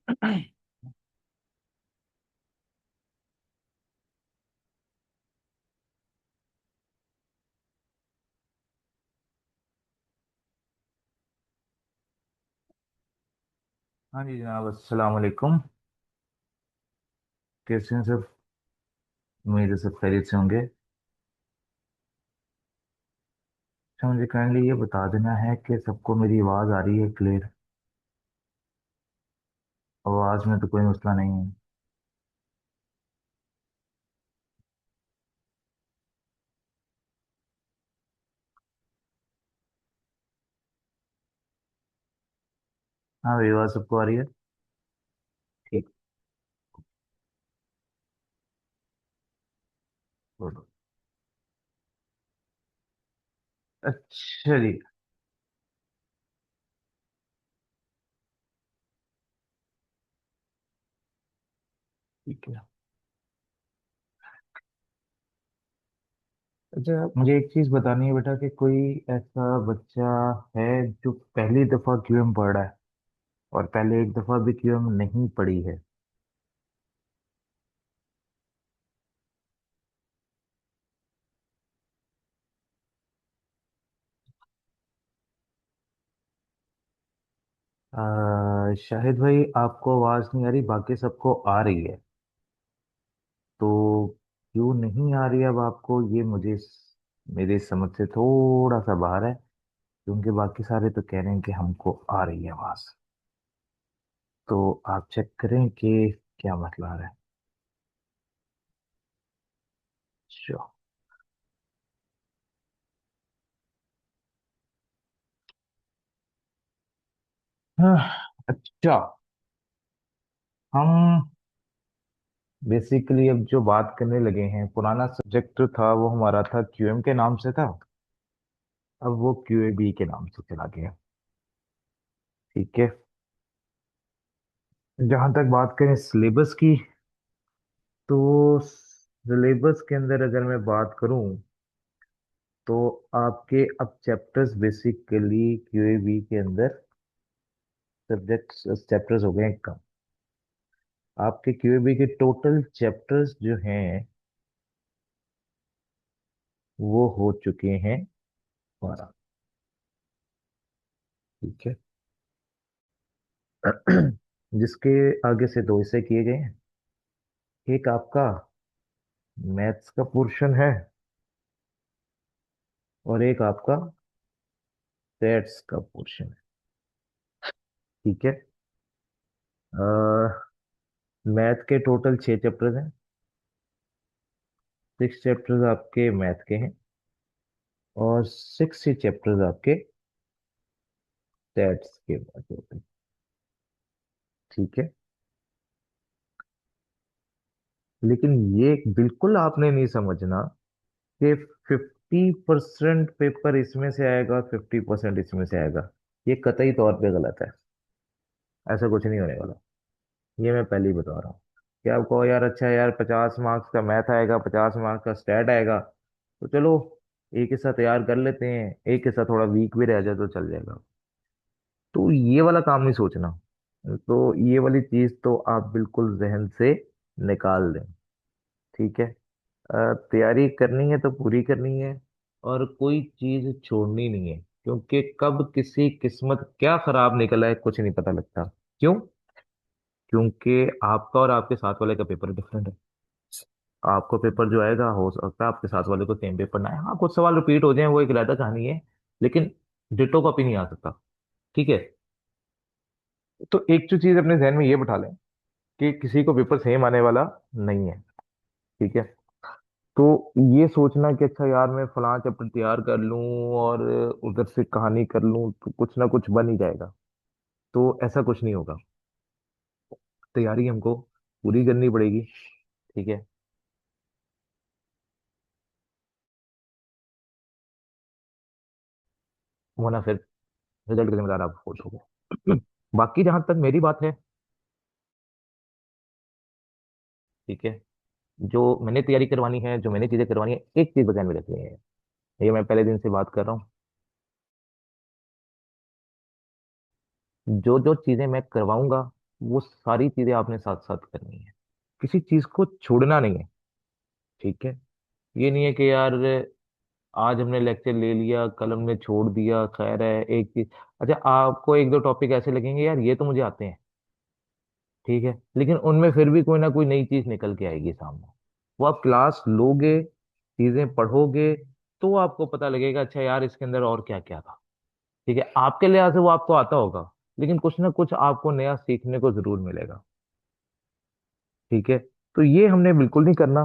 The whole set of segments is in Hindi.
हाँ जी जनाब, अस्सलाम वालेकुम। कैसे हैं सब? उम्मीद है सब खैरियत से होंगे। अच्छा, मुझे काइंडली ये बता देना है कि सबको मेरी आवाज़ आ रही है क्लियर? आवाज़ में तो कोई मसला नहीं है? हाँ, मेरी आवाज़ सबको आ रही है? ठीक। बोलो। अच्छा जी। ठीक है। अच्छा, मुझे एक चीज़ बतानी है बेटा कि कोई ऐसा बच्चा है जो पहली दफ़ा क्यूएम पढ़ रहा है और पहले एक दफ़ा भी क्यूएम नहीं पढ़ी है? शाहिद भाई, आपको आवाज़ नहीं आ रही, बाकी सबको आ रही है। तो क्यों नहीं आ रही अब आपको, ये मेरी समझ से थोड़ा सा बाहर है, क्योंकि बाकी सारे तो कह रहे हैं कि हमको आ रही है आवाज। तो आप चेक करें कि क्या मसला आ रहा है। अच्छा। हाँ, अच्छा। हम बेसिकली अब जो बात करने लगे हैं, पुराना सब्जेक्ट था वो हमारा था क्यूएम के नाम से था। अब वो क्यूएबी के नाम से चला गया। ठीक है। जहां तक बात करें सिलेबस की, तो सिलेबस के अंदर अगर मैं बात करूं, तो आपके अब चैप्टर्स बेसिकली क्यूएबी के अंदर सब्जेक्ट्स चैप्टर्स हो गए हैं कम। आपके क्यूएबी के टोटल चैप्टर्स जो हैं वो हो चुके हैं 12। ठीक है। जिसके आगे से दो हिस्से किए गए हैं। एक आपका मैथ्स का पोर्शन है और एक आपका स्टैट्स का पोर्शन है। ठीक है। मैथ के टोटल 6 चैप्टर्स हैं। 6 चैप्टर्स आपके मैथ के हैं और 6 ही चैप्टर्स आपके स्टैट्स के बचे होते हैं। ठीक है। लेकिन ये बिल्कुल आपने नहीं समझना कि 50% पेपर इसमें से आएगा, 50% इसमें से आएगा। ये कतई तौर पे गलत है। ऐसा कुछ नहीं होने वाला। ये मैं पहले ही बता रहा हूँ। कि आप कहो यार, अच्छा यार 50 मार्क्स का मैथ आएगा, 50 मार्क्स का स्टैट आएगा, तो चलो एक हिस्सा तैयार कर लेते हैं, एक हिस्सा थोड़ा वीक भी रह जाए तो चल जाएगा। तो ये वाला काम नहीं सोचना। तो ये वाली चीज तो आप बिल्कुल जहन से निकाल दें। ठीक है। तैयारी करनी है तो पूरी करनी है, और कोई चीज छोड़नी नहीं है, क्योंकि कब किसी किस्मत क्या खराब निकला है कुछ नहीं पता लगता। क्यों? क्योंकि आपका और आपके साथ वाले का पेपर डिफरेंट है। आपको पेपर जो आएगा हो सकता है आपके साथ वाले को सेम पेपर ना आए। हाँ, कुछ सवाल रिपीट हो जाए, वो एक अलग कहानी है। लेकिन डिटो कॉपी नहीं आ सकता। ठीक है। तो एक जो चीज अपने जहन में ये बिठा लें कि किसी को पेपर सेम आने वाला नहीं है। ठीक है। तो ये सोचना कि अच्छा यार मैं फलां चैप्टर तैयार कर लूं और उधर से कहानी कर लूं तो कुछ ना कुछ बन ही जाएगा, तो ऐसा कुछ नहीं होगा। तैयारी हमको पूरी करनी पड़ेगी। ठीक है। वरना फिर रिजल्ट का जिम्मेदार आप खुद होगे। बाकी जहां तक मेरी बात है, ठीक है, जो मैंने तैयारी करवानी है, जो मैंने चीजें करवानी है, एक चीज ध्यान में रखनी है। ये मैं पहले दिन से बात कर रहा हूँ। जो जो चीजें मैं करवाऊंगा वो सारी चीजें आपने साथ साथ करनी है, किसी चीज को छोड़ना नहीं है। ठीक है। ये नहीं है कि यार आज हमने लेक्चर ले लिया कल हमने छोड़ दिया, खैर है एक चीज। अच्छा, आपको एक दो टॉपिक ऐसे लगेंगे यार ये तो मुझे आते हैं, ठीक है, लेकिन उनमें फिर भी कोई ना कोई नई चीज निकल के आएगी सामने। वो आप क्लास लोगे, चीजें पढ़ोगे, तो आपको पता लगेगा अच्छा यार इसके अंदर और क्या क्या था। ठीक है, आपके लिहाज से वो आपको आता होगा, लेकिन कुछ ना कुछ आपको नया सीखने को जरूर मिलेगा। ठीक है। तो ये हमने बिल्कुल नहीं करना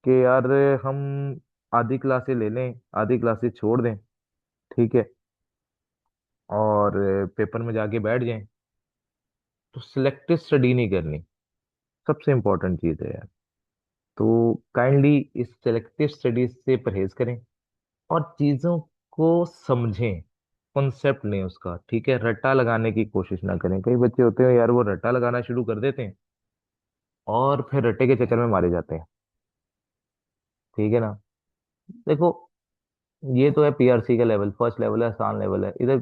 कि यार हम आधी क्लासें ले लें, आधी क्लासें छोड़ दें। ठीक है। और पेपर में जाके बैठ जाएं। तो सिलेक्टिव स्टडी नहीं करनी, सबसे इंपॉर्टेंट चीज है यार। तो काइंडली इस सेलेक्टिव स्टडी से परहेज करें और चीजों को समझें, कॉन्सेप्ट लें उसका। ठीक है, रट्टा लगाने की कोशिश ना करें। कई बच्चे होते हैं यार वो रट्टा लगाना शुरू कर देते हैं और फिर रट्टे के चक्कर में मारे जाते हैं। ठीक है ना। देखो, ये तो है पीआरसी का लेवल, फर्स्ट लेवल है, आसान लेवल है। इधर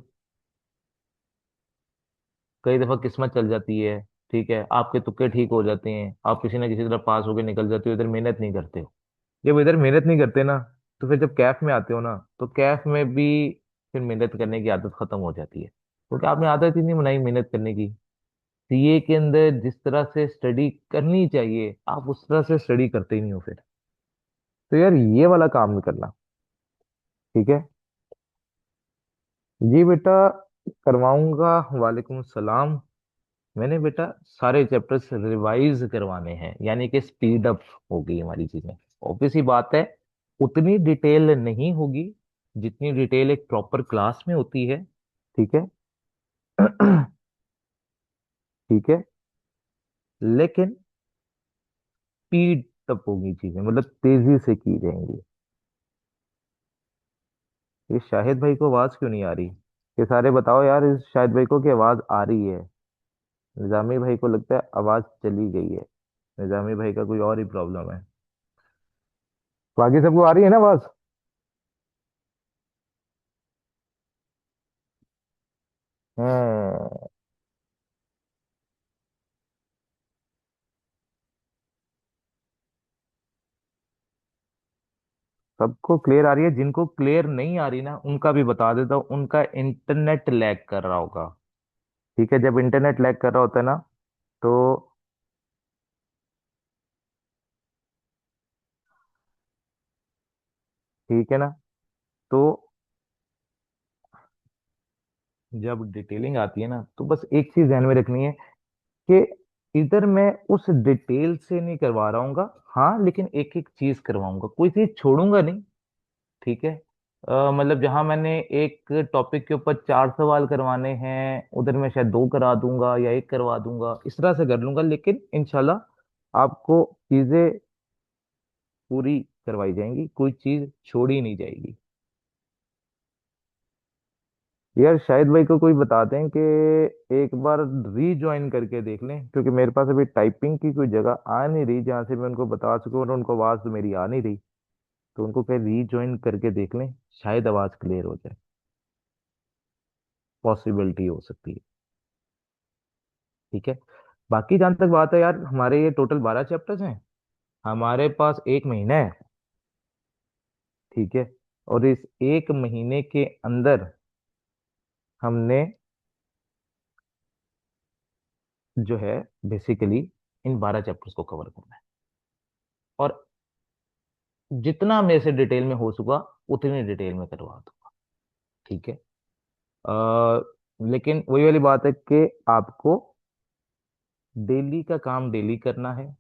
कई दफा किस्मत चल जाती है। ठीक है, आपके तुक्के ठीक हो जाते हैं, आप किसी ना किसी तरह पास होके निकल जाते हो, इधर मेहनत नहीं करते हो। जब इधर मेहनत नहीं करते ना, तो फिर जब कैफ में आते हो ना, तो कैफ में भी फिर मेहनत करने की आदत खत्म हो जाती है, क्योंकि आपने आदत ही नहीं बनाई मेहनत करने की। सीए के अंदर जिस तरह से स्टडी करनी चाहिए आप उस तरह से स्टडी करते ही नहीं हो फिर। तो यार ये वाला काम नहीं करना। ठीक है। जी बेटा, करवाऊंगा। वालेकुम सलाम। मैंने बेटा सारे चैप्टर्स रिवाइज करवाने हैं, यानी कि स्पीड अप होगी हमारी चीजें। ऑब्वियस ही बात है, उतनी डिटेल नहीं होगी जितनी डिटेल एक प्रॉपर क्लास में होती है। ठीक है। ठीक है, लेकिन स्पीड अप होगी चीजें, मतलब तेजी से की जाएंगी। ये शाहिद भाई को आवाज क्यों नहीं आ रही? ये सारे बताओ यार, इस शाहिद भाई को की आवाज आ रही है? निजामी भाई को लगता है आवाज चली गई है। निजामी भाई का कोई और ही प्रॉब्लम है। बाकी सबको आ रही है ना आवाज? हम्म। सबको क्लियर आ रही है? जिनको क्लियर नहीं आ रही ना उनका भी बता देता हूँ, उनका इंटरनेट लैग कर रहा होगा। ठीक है, जब इंटरनेट लैग कर रहा होता है ना, तो ठीक है ना, तो जब डिटेलिंग आती है ना, तो बस एक चीज ध्यान में रखनी है कि इधर मैं उस डिटेल से नहीं करवा रहा हूँ। हाँ, लेकिन एक एक चीज करवाऊंगा, कोई चीज छोड़ूंगा नहीं। ठीक है। मतलब जहां मैंने एक टॉपिक के ऊपर 4 सवाल करवाने हैं, उधर मैं शायद 2 करा दूंगा या 1 करवा दूंगा, इस तरह से कर लूंगा, लेकिन इंशाल्लाह आपको चीजें पूरी करवाई जाएंगी, कोई चीज छोड़ी नहीं जाएगी। यार शाहिद भाई को कोई बता दें कि एक बार रीज्वाइन करके देख लें, क्योंकि मेरे पास अभी टाइपिंग की कोई जगह आ नहीं रही जहां से मैं उनको बता सकूं, और उनको आवाज तो मेरी आ नहीं रही। तो उनको कहीं रीज्वाइन करके देख लें, शायद आवाज क्लियर हो जाए। पॉसिबिलिटी हो सकती है। ठीक है। बाकी जहां तक बात है यार, हमारे ये टोटल 12 चैप्टर्स हैं, हमारे पास 1 महीना है। ठीक है। और इस 1 महीने के अंदर हमने जो है बेसिकली इन 12 चैप्टर्स को कवर करना है, और जितना मेरे से डिटेल में हो सका उतनी डिटेल में करवा दूंगा। ठीक है। लेकिन वही वाली बात है कि आपको डेली का काम डेली करना है।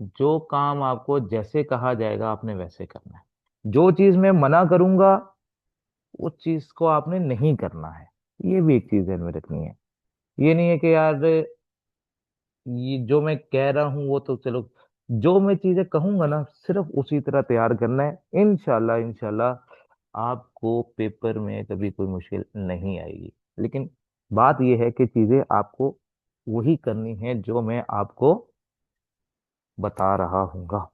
जो काम आपको जैसे कहा जाएगा आपने वैसे करना है। जो चीज मैं मना करूंगा उस चीज को आपने नहीं करना है। ये भी एक चीज ध्यान में रखनी है। ये नहीं है कि यार ये जो मैं कह रहा हूँ वो तो चलो, जो मैं चीजें कहूंगा ना सिर्फ उसी तरह तैयार करना है। इंशाल्लाह इंशाल्लाह आपको पेपर में कभी कोई मुश्किल नहीं आएगी। लेकिन बात यह है कि चीजें आपको वही करनी है जो मैं आपको बता रहा हूँगा।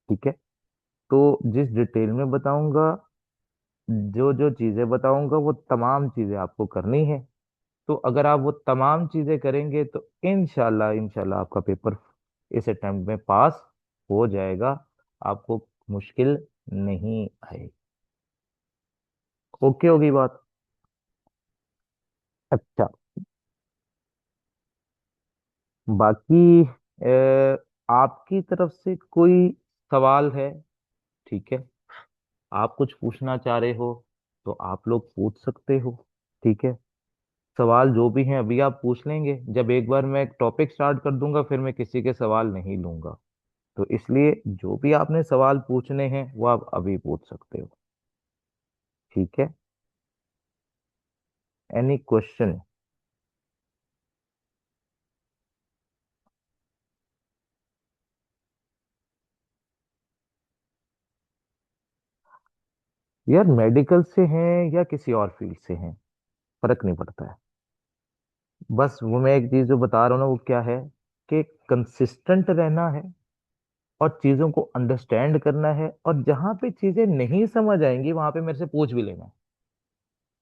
ठीक है। तो जिस डिटेल में बताऊंगा, जो जो चीजें बताऊंगा वो तमाम चीजें आपको करनी है। तो अगर आप वो तमाम चीजें करेंगे तो इंशाल्लाह इंशाल्लाह आपका पेपर इस अटेम्प्ट में पास हो जाएगा। आपको मुश्किल नहीं आएगी। ओके होगी बात। अच्छा, बाकी आपकी तरफ से कोई सवाल है? ठीक है, आप कुछ पूछना चाह रहे हो तो आप लोग पूछ सकते हो। ठीक है, सवाल जो भी हैं अभी आप पूछ लेंगे। जब एक बार मैं टॉपिक स्टार्ट कर दूंगा फिर मैं किसी के सवाल नहीं लूंगा। तो इसलिए जो भी आपने सवाल पूछने हैं वो आप अभी पूछ सकते हो। ठीक है, एनी क्वेश्चन? यार मेडिकल से हैं या किसी और फील्ड से हैं, फर्क नहीं पड़ता है। बस वो मैं एक चीज जो बता रहा हूँ ना वो क्या है, कि कंसिस्टेंट रहना है और चीजों को अंडरस्टैंड करना है, और जहां पे चीजें नहीं समझ आएंगी वहां पे मेरे से पूछ भी लेना।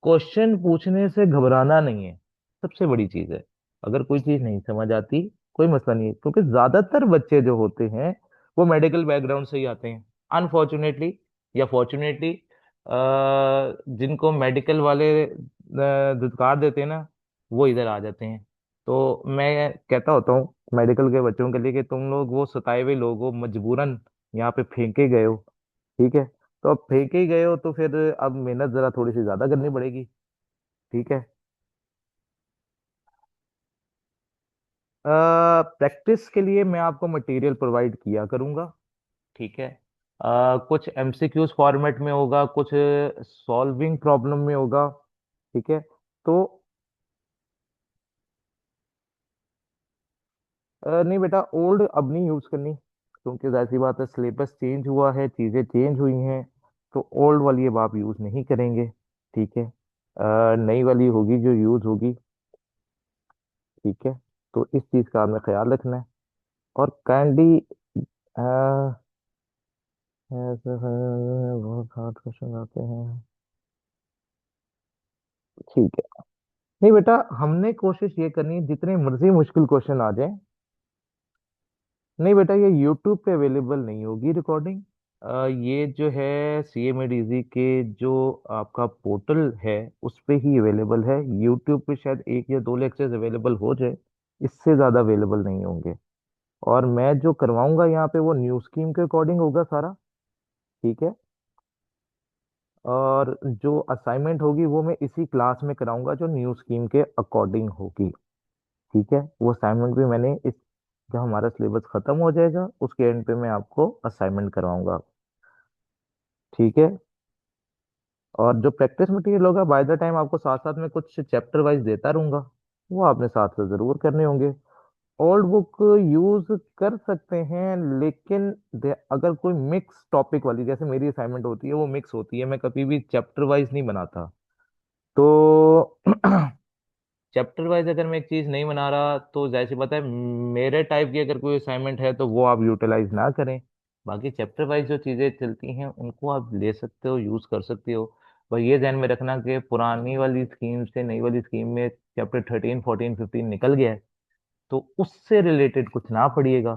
क्वेश्चन पूछने से घबराना नहीं है, सबसे बड़ी चीज है। अगर कोई चीज नहीं समझ आती कोई मसला नहीं है, क्योंकि ज्यादातर बच्चे जो होते हैं वो मेडिकल बैकग्राउंड से ही आते हैं। अनफॉर्चुनेटली या फॉर्चुनेटली, जिनको मेडिकल वाले धुतकार देते हैं ना, वो इधर आ जाते हैं। तो मैं कहता होता हूँ मेडिकल के बच्चों के लिए कि तुम लोग वो सताए हुए लोग हो, मजबूरन यहाँ पे फेंके गए हो। ठीक है, तो अब फेंके ही गए हो तो फिर अब मेहनत जरा थोड़ी सी ज्यादा करनी पड़ेगी। ठीक है, प्रैक्टिस के लिए मैं आपको मटेरियल प्रोवाइड किया करूंगा। ठीक है, कुछ एमसीक्यूज फॉर्मेट में होगा, कुछ सॉल्विंग प्रॉब्लम में होगा। ठीक है, तो नहीं बेटा, ओल्ड अब नहीं यूज करनी, क्योंकि जाहिर सी बात है सिलेबस चेंज हुआ है, चीजें चेंज हुई हैं। तो ओल्ड वाली अब आप यूज नहीं करेंगे। ठीक है, नई वाली होगी जो यूज होगी। ठीक है, तो इस चीज का आपने ख्याल रखना है। और काइंडली ऐसे बहुत हार्ड क्वेश्चन आते हैं। ठीक है, नहीं बेटा, हमने कोशिश ये करनी है जितने मर्जी मुश्किल क्वेश्चन आ जाए। नहीं बेटा, ये यूट्यूब पे अवेलेबल नहीं होगी रिकॉर्डिंग। ये जो है CMADZ के जो आपका पोर्टल है उस पे ही अवेलेबल है। यूट्यूब पे शायद एक या दो लेक्चर्स अवेलेबल हो जाए, इससे ज़्यादा अवेलेबल नहीं होंगे। और मैं जो करवाऊंगा यहाँ पे वो न्यू स्कीम के अकॉर्डिंग होगा सारा। ठीक है, और जो असाइनमेंट होगी वो मैं इसी क्लास में कराऊंगा जो न्यू स्कीम के अकॉर्डिंग होगी। ठीक है, वो असाइनमेंट भी मैंने इस, जब हमारा सिलेबस खत्म हो जाएगा उसके एंड पे मैं आपको असाइनमेंट करवाऊंगा। ठीक है, और जो प्रैक्टिस मटेरियल होगा बाय द टाइम आपको साथ साथ में कुछ चैप्टर वाइज देता रहूंगा, वो आपने साथ साथ जरूर करने होंगे। ओल्ड बुक यूज कर सकते हैं, लेकिन अगर कोई मिक्स टॉपिक वाली जैसे मेरी असाइनमेंट होती है वो मिक्स होती है, मैं कभी भी चैप्टर वाइज नहीं बनाता। तो चैप्टर वाइज अगर मैं एक चीज नहीं बना रहा तो जाहिर सी बात है मेरे टाइप की अगर कोई असाइनमेंट है तो वो आप यूटिलाइज ना करें। बाकी चैप्टर वाइज जो चीजें चलती हैं उनको आप ले सकते हो, यूज कर सकते हो। बस ये ध्यान में रखना कि पुरानी वाली स्कीम से नई वाली स्कीम में चैप्टर 13 14 15 निकल गया है, तो उससे रिलेटेड कुछ ना पढ़िएगा।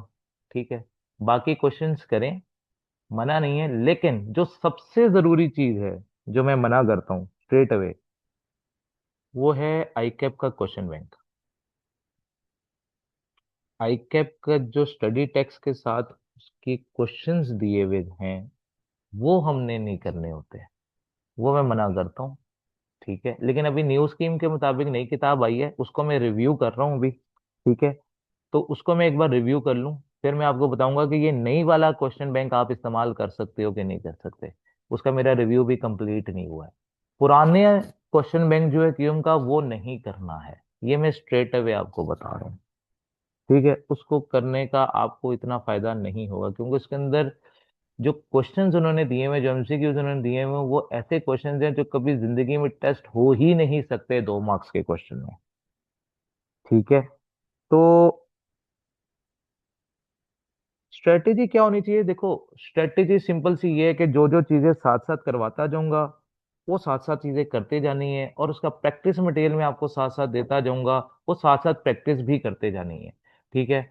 ठीक है, बाकी क्वेश्चंस करें, मना नहीं है, लेकिन जो सबसे जरूरी चीज है जो मैं मना करता हूँ स्ट्रेट अवे, वो है आईकैप का क्वेश्चन बैंक। आईकैप का जो स्टडी टेक्स्ट के साथ उसके क्वेश्चंस दिए हुए हैं वो हमने नहीं करने होते हैं, वो मैं मना करता हूँ। ठीक है, लेकिन अभी न्यू स्कीम के मुताबिक नई किताब आई है, उसको मैं रिव्यू कर रहा हूँ अभी। ठीक है, तो उसको मैं एक बार रिव्यू कर लूँ फिर मैं आपको बताऊंगा कि ये नई वाला क्वेश्चन बैंक आप इस्तेमाल कर सकते हो कि नहीं कर सकते। उसका मेरा रिव्यू भी कंप्लीट नहीं हुआ है। पुराने क्वेश्चन बैंक जो है क्यूएम का वो नहीं करना है, ये मैं स्ट्रेट अवे आपको बता रहा हूँ। ठीक है, उसको करने का आपको इतना फायदा नहीं होगा, क्योंकि उसके अंदर जो क्वेश्चंस उन्होंने दिए हुए, जो एमसीक्यूज उन्होंने दिए हुए, वो ऐसे क्वेश्चंस हैं जो कभी जिंदगी में टेस्ट हो ही नहीं सकते 2 मार्क्स के क्वेश्चन में। ठीक है, तो स्ट्रेटेजी क्या होनी चाहिए? देखो, स्ट्रेटेजी सिंपल सी ये है कि जो जो चीजें साथ साथ करवाता जाऊंगा वो साथ साथ चीजें करते जानी है, और उसका प्रैक्टिस मटेरियल मैं आपको साथ साथ देता जाऊंगा, वो साथ साथ प्रैक्टिस भी करते जानी है। ठीक है।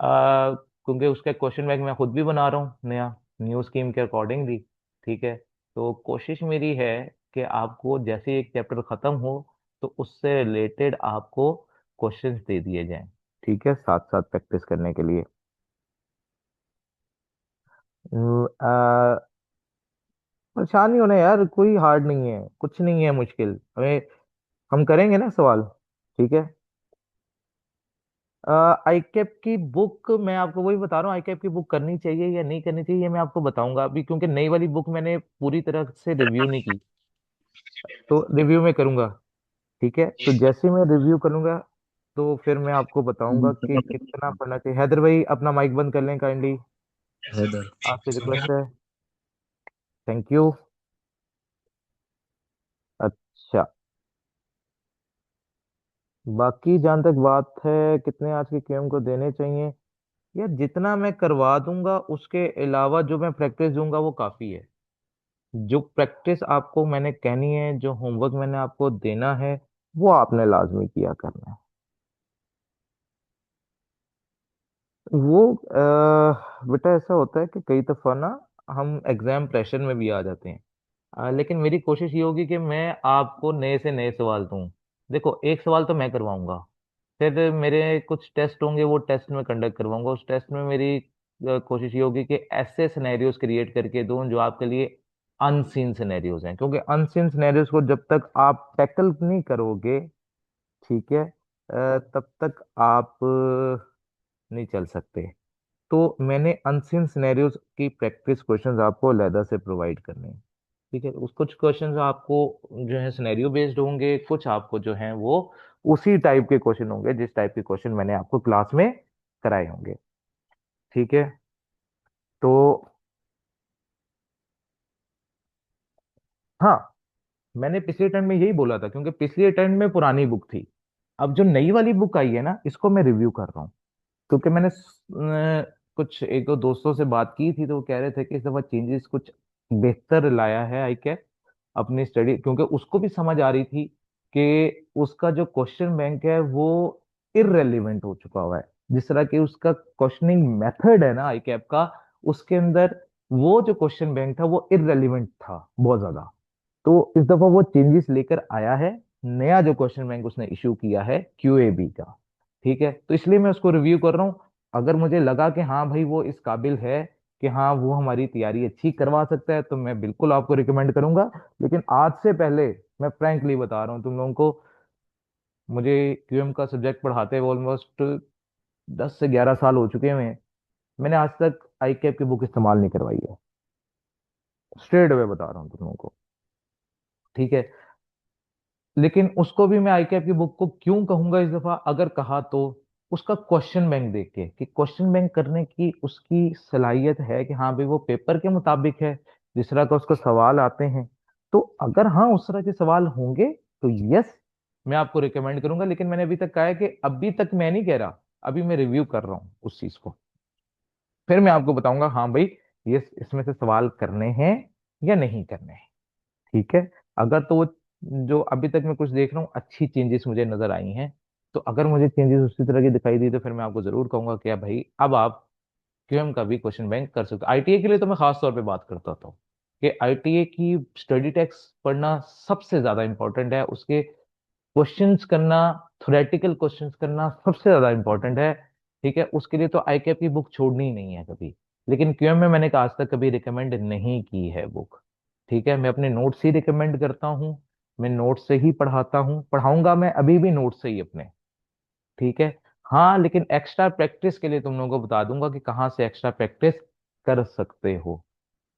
क्योंकि उसका क्वेश्चन बैंक मैं खुद भी बना रहा हूँ नया, न्यू स्कीम के अकॉर्डिंगली। ठीक है। तो कोशिश मेरी है कि आपको जैसे ही एक चैप्टर खत्म हो तो उससे रिलेटेड आपको क्वेश्चंस दे दिए जाएं। ठीक है, साथ साथ प्रैक्टिस करने के लिए। परेशान नहीं होना यार, कोई हार्ड नहीं है, कुछ नहीं है मुश्किल हमें। हम करेंगे ना सवाल। ठीक है। आईकैप की बुक मैं आपको वही बता रहा हूँ, आईकैप की बुक करनी चाहिए या नहीं करनी चाहिए ये मैं आपको बताऊंगा अभी, क्योंकि नई वाली बुक मैंने पूरी तरह से रिव्यू नहीं की। तो रिव्यू में करूंगा। ठीक है, तो जैसे मैं रिव्यू करूंगा तो फिर मैं आपको बताऊंगा कि कितना पढ़ना चाहिए। हैदर भाई अपना माइक बंद कर लें काइंडली, हैदर। आपसे रिक्वेस्ट है। Thank you. अच्छा, बाकी जहां तक बात है कितने आज के क्यूएम को देने चाहिए, या जितना मैं करवा दूंगा उसके अलावा जो मैं प्रैक्टिस दूंगा वो काफी है। जो प्रैक्टिस आपको मैंने कहनी है, जो होमवर्क मैंने आपको देना है, वो आपने लाजमी किया करना है। वो बेटा ऐसा होता है कि कई दफा ना हम एग्जाम प्रेशर में भी आ जाते हैं। लेकिन मेरी कोशिश ये होगी कि मैं आपको नए से नए सवाल दूं। देखो, एक सवाल तो मैं करवाऊंगा, फिर मेरे कुछ टेस्ट होंगे, वो टेस्ट में कंडक्ट करवाऊंगा। उस टेस्ट में मेरी कोशिश ये होगी कि ऐसे सिनेरियोज क्रिएट करके दूं जो आपके लिए अनसीन सिनेरियोज हैं, क्योंकि अनसीन सिनेरियोज को जब तक आप टैकल नहीं करोगे, ठीक है, तब तक आप नहीं चल सकते। तो मैंने अनसीन सिनेरियोज की प्रैक्टिस क्वेश्चंस आपको अलहदा से प्रोवाइड करने हैं। ठीक है, उस कुछ क्वेश्चंस आपको जो है सिनेरियो बेस्ड होंगे, कुछ आपको जो है वो उसी टाइप के क्वेश्चन होंगे जिस टाइप के क्वेश्चन मैंने आपको क्लास में कराए होंगे। ठीक है। तो हाँ, मैंने पिछले अटेम्प्ट में यही बोला था, क्योंकि पिछले अटेम्प्ट में पुरानी बुक थी। अब जो नई वाली बुक आई है ना, इसको मैं रिव्यू कर रहा हूँ। क्योंकि मैंने कुछ एक दो दोस्तों से बात की थी, तो वो कह रहे थे कि इस दफा चेंजेस कुछ बेहतर लाया है आई कैप अपनी स्टडी, क्योंकि उसको भी समझ आ रही थी कि उसका जो क्वेश्चन बैंक है वो इररेलीवेंट हो चुका हुआ है। जिस तरह की उसका क्वेश्चनिंग मेथड है ना आई कैप का, उसके अंदर वो जो क्वेश्चन बैंक था वो इररेलीवेंट था बहुत ज्यादा। तो इस दफा वो चेंजेस लेकर आया है, नया जो क्वेश्चन बैंक उसने इशू किया है क्यूएबी का। ठीक है, तो इसलिए मैं उसको रिव्यू कर रहा हूँ। अगर मुझे लगा कि हाँ भाई वो इस काबिल है कि हाँ वो हमारी तैयारी अच्छी करवा सकता है, तो मैं बिल्कुल आपको रिकमेंड करूंगा। लेकिन आज से पहले मैं फ्रैंकली बता रहा हूँ तुम लोगों को, मुझे क्यूएम का सब्जेक्ट पढ़ाते हुए ऑलमोस्ट 10 से 11 साल हो चुके हुए हैं। मैंने आज तक आई कैप की बुक इस्तेमाल नहीं करवाई है, स्ट्रेट अवे बता रहा हूँ तुम लोगों को। ठीक है। लेकिन उसको भी मैं आईकैप की बुक को क्यों कहूंगा इस दफा, अगर कहा तो उसका क्वेश्चन बैंक देख के कि क्वेश्चन बैंक करने की उसकी सलाहियत है कि हाँ भाई वो पेपर के मुताबिक है, जिस तरह का उसको सवाल आते हैं। तो अगर हाँ उस तरह के सवाल होंगे तो यस, मैं आपको रिकमेंड करूंगा। लेकिन मैंने अभी तक कहा है कि अभी तक मैं नहीं कह रहा, अभी मैं रिव्यू कर रहा हूँ उस चीज को। फिर मैं आपको बताऊंगा हाँ भाई ये इसमें से सवाल करने हैं या नहीं करने हैं। ठीक है। अगर तो वो जो अभी तक मैं कुछ देख रहा हूँ अच्छी चेंजेस मुझे नजर आई हैं, तो अगर मुझे चेंजेस उसी तरह की दिखाई दी तो फिर मैं आपको जरूर कहूंगा कि भाई अब आप क्यूएम का भी क्वेश्चन बैंक कर सकते हो। आईटीए के लिए तो मैं खास तौर पे बात करता था कि आईटीए की स्टडी टेक्स्ट पढ़ना सबसे ज्यादा इंपॉर्टेंट है, उसके क्वेश्चंस करना, थ्योरेटिकल क्वेश्चंस करना सबसे ज्यादा इंपॉर्टेंट है। ठीक है, उसके लिए तो आईकेप की बुक छोड़नी ही नहीं है कभी। लेकिन क्यूएम में मैंने आज तक कभी रिकमेंड नहीं की है बुक। ठीक है, मैं अपने नोट्स ही रिकमेंड करता हूँ, मैं नोट्स से ही पढ़ाता हूँ, पढ़ाऊंगा मैं अभी भी नोट्स से ही अपने। ठीक है। हाँ, लेकिन एक्स्ट्रा प्रैक्टिस के लिए तुम लोगों को बता दूंगा कि कहाँ से एक्स्ट्रा प्रैक्टिस कर सकते हो।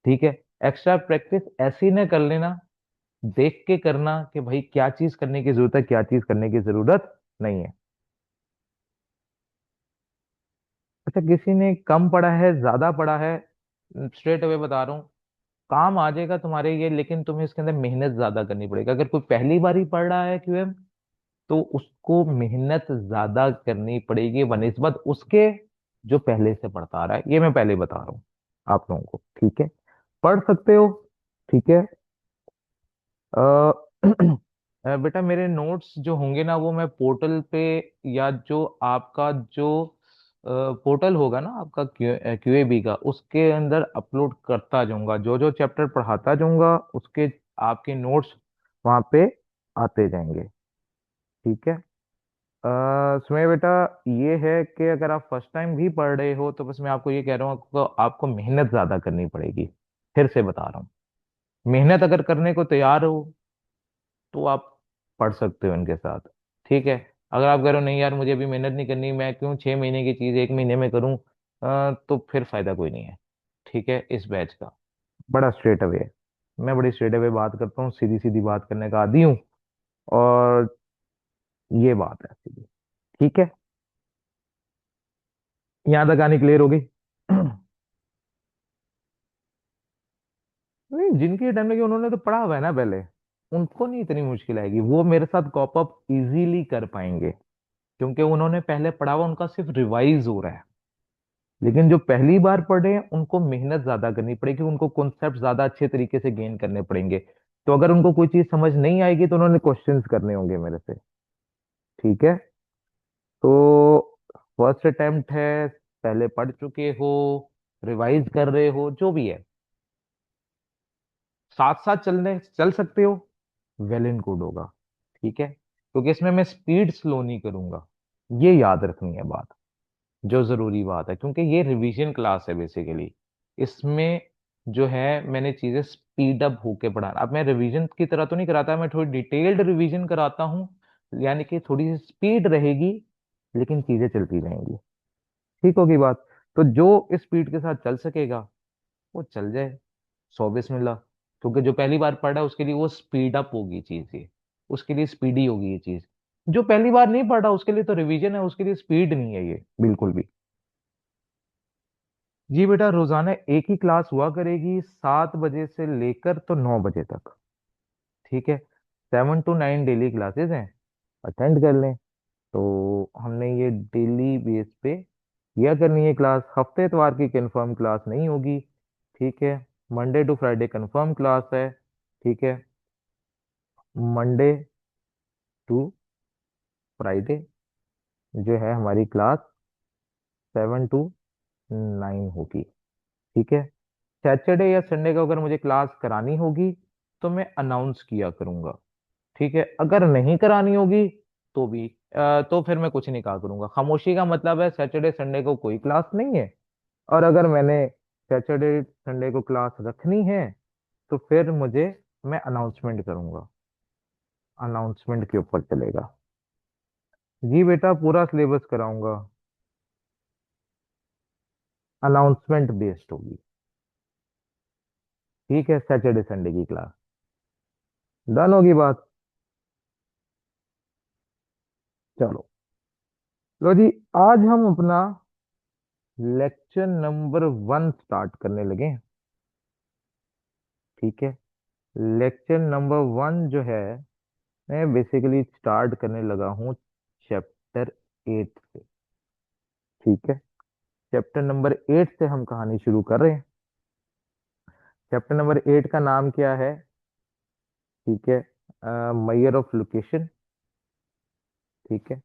ठीक है। एक्स्ट्रा प्रैक्टिस ऐसी ना कर लेना, देख के करना कि भाई क्या चीज करने की जरूरत है, क्या चीज करने की जरूरत नहीं है। अच्छा, किसी ने कम पढ़ा है ज्यादा पढ़ा है, स्ट्रेट अवे बता रहा हूँ, काम आ जाएगा तुम्हारे ये, लेकिन तुम्हें इसके अंदर मेहनत ज्यादा करनी पड़ेगी। अगर कोई पहली बार ही पढ़ रहा है क्यूएम, तो उसको मेहनत ज्यादा करनी पड़ेगी बनिस्बत उसके जो पहले से पढ़ता आ रहा है। ये मैं पहले बता रहा हूँ आप लोगों को। ठीक है, पढ़ सकते हो। ठीक है। अ, बेटा मेरे नोट्स जो होंगे ना वो मैं पोर्टल पे, या जो आपका जो पोर्टल होगा ना आपका क्यूएबी का, उसके अंदर अपलोड करता जाऊंगा। जो जो चैप्टर पढ़ाता जाऊंगा उसके आपके नोट्स वहां पे आते जाएंगे। ठीक है। सुमे बेटा, ये है कि अगर आप फर्स्ट टाइम भी पढ़ रहे हो तो बस मैं आपको ये कह रहा हूँ, आपको मेहनत ज्यादा करनी पड़ेगी। फिर से बता रहा हूँ, मेहनत अगर करने को तैयार हो तो आप पढ़ सकते हो इनके साथ। ठीक है। अगर आप कह रहे हो नहीं यार मुझे अभी मेहनत नहीं करनी, मैं क्यों 6 महीने की चीज 1 महीने में करूं, तो फिर फायदा कोई नहीं है। ठीक है। इस बैच का बड़ा स्ट्रेट अवे है। मैं बड़ी स्ट्रेट अवे बात करता हूँ, सीधी सीधी बात करने का आदी हूँ। और ये बात है सीधी। ठीक है। यहाँ तक आनी क्लियर हो गई? नहीं, जिनकी टाइम लगी उन्होंने तो पढ़ा हुआ है ना पहले, उनको नहीं इतनी मुश्किल आएगी, वो मेरे साथ कॉप अप इजीली कर पाएंगे, क्योंकि उन्होंने पहले पढ़ा हुआ, उनका सिर्फ रिवाइज हो रहा है। लेकिन जो पहली बार पढ़े हैं उनको मेहनत ज्यादा करनी पड़ेगी, उनको कॉन्सेप्ट ज्यादा अच्छे तरीके से गेन करने पड़ेंगे। तो अगर उनको कोई चीज समझ नहीं आएगी तो उन्होंने क्वेश्चंस करने होंगे मेरे से। ठीक है। तो फर्स्ट अटेम्प्ट है, पहले पढ़ चुके हो, रिवाइज कर रहे हो, जो भी है, साथ साथ चल सकते हो, वेल एंड गुड होगा। ठीक है। क्योंकि इसमें मैं स्पीड स्लो नहीं करूंगा, ये याद रखनी है बात, जो जरूरी बात है, क्योंकि ये रिवीजन क्लास है बेसिकली। इसमें जो है मैंने चीजें स्पीड अप होके पढ़ाना, अब मैं रिवीजन की तरह तो नहीं कराता, मैं थोड़ी डिटेल्ड रिवीजन कराता हूँ। यानी कि थोड़ी सी स्पीड रहेगी, लेकिन चीजें चलती रहेंगी। ठीक होगी बात? तो जो इस स्पीड के साथ चल सकेगा वो चल जाए, 100 बिस्मिल्लाह। क्योंकि जो पहली बार पढ़ा है उसके लिए वो स्पीड अप होगी चीज, ये उसके लिए स्पीडी होगी ये चीज। जो पहली बार नहीं पढ़ा उसके लिए तो रिवीजन है, उसके लिए स्पीड नहीं है ये बिल्कुल भी। जी बेटा, रोजाना एक ही क्लास हुआ करेगी, 7 बजे से लेकर तो 9 बजे तक। ठीक है। 7 to 9 डेली क्लासेस हैं, अटेंड कर लें। तो हमने ये डेली बेस पे किया करनी है क्लास, हफ्ते इतवार की कंफर्म क्लास नहीं होगी। ठीक है। Monday to Friday confirm class है। ठीक है। मंडे टू फ्राइडे जो है हमारी क्लास 7 to 9 होगी। ठीक है। सैटरडे या संडे को अगर मुझे क्लास करानी होगी तो मैं अनाउंस किया करूंगा। ठीक है। अगर नहीं करानी होगी तो भी तो फिर मैं कुछ नहीं कहा करूंगा। खामोशी का मतलब है सैटरडे संडे को कोई क्लास नहीं है। और अगर मैंने सैटरडे संडे को क्लास रखनी है तो फिर मुझे मैं अनाउंसमेंट करूंगा, अनाउंसमेंट के ऊपर चलेगा। जी बेटा, पूरा सिलेबस कराऊंगा, अनाउंसमेंट बेस्ड होगी। ठीक है। सैटरडे संडे की क्लास डन होगी बात। चलो, लो जी, आज हम अपना लेक्चर नंबर 1 स्टार्ट करने लगे। ठीक है। लेक्चर नंबर 1 जो है, मैं बेसिकली स्टार्ट करने लगा हूँ चैप्टर 8 से। ठीक है। चैप्टर नंबर 8 से हम कहानी शुरू कर रहे हैं। चैप्टर नंबर 8 का नाम क्या है? ठीक है। Measure of location. ठीक है।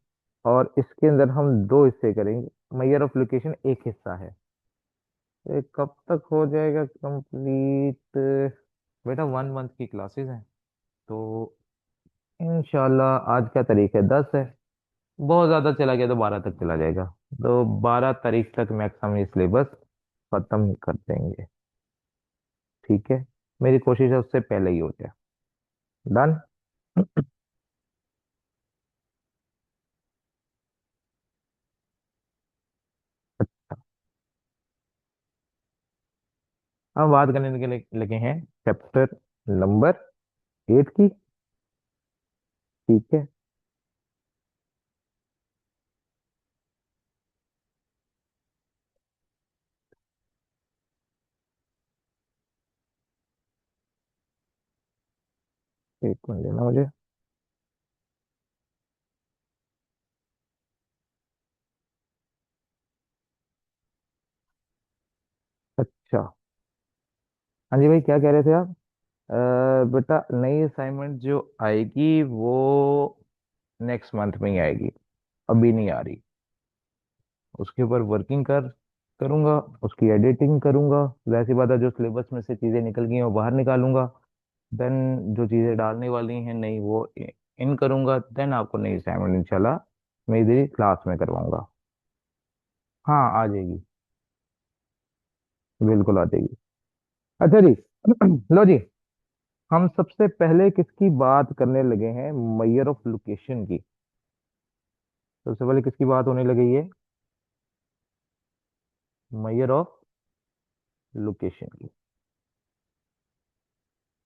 और इसके अंदर हम दो हिस्से करेंगे। मेजर ऑफ लोकेशन एक हिस्सा है। तो ये कब तक हो जाएगा कंप्लीट? बेटा 1 मंथ की क्लासेस हैं, तो इंशाल्लाह आज क्या तारीख है? 10 है। बहुत ज्यादा चला गया तो 12 तक चला जाएगा। तो 12 तारीख तक मैक्सिमम ये सिलेबस खत्म कर देंगे। ठीक है। मेरी कोशिश है उससे पहले ही हो जाए। डन। हम बात करने के लिए लगे हैं चैप्टर नंबर 8 की। ठीक है। एक मिनट देना मुझे। अच्छा। हाँ जी भाई, क्या कह रहे थे आप? बेटा नई असाइनमेंट जो आएगी वो नेक्स्ट मंथ में ही आएगी, अभी नहीं आ रही। उसके ऊपर वर्किंग करूंगा, उसकी एडिटिंग करूंगा। वैसी बात है, जो सिलेबस में से चीजें निकल गई हैं वो बाहर निकालूंगा। देन जो चीजें डालने वाली हैं नई वो इन करूंगा। देन आपको नई असाइनमेंट इंशाल्लाह मैं इधर ही क्लास में करवाऊंगा। हाँ आ जाएगी, बिल्कुल आ जाएगी। अच्छा जी लो जी, हम सबसे पहले किसकी बात करने लगे हैं? मैयर ऑफ लोकेशन की। सबसे पहले किसकी बात होने लगी है? मैयर ऑफ लोकेशन की।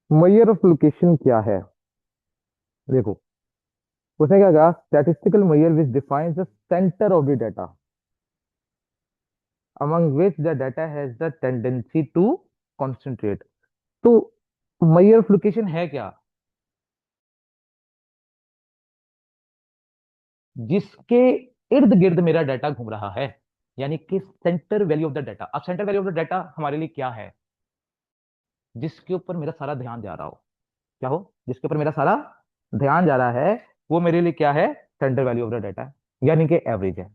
मैयर ऑफ लोकेशन क्या है? देखो, उसने क्या कहा? Statistical measure which defines the centre of the data among which the data has the tendency to concentrate। तो मैयर ऑफ लोकेशन है क्या? जिसके इर्द गिर्द मेरा डाटा घूम रहा है, यानी कि centre value of the data. अब centre value of the data हमारे लिए क्या है? जिसके ऊपर मेरा सारा ध्यान जा रहा हो। क्या हो? जिसके ऊपर मेरा सारा ध्यान जा रहा है, वो मेरे लिए क्या है? Centre value of the data, यानी कि एवरेज है।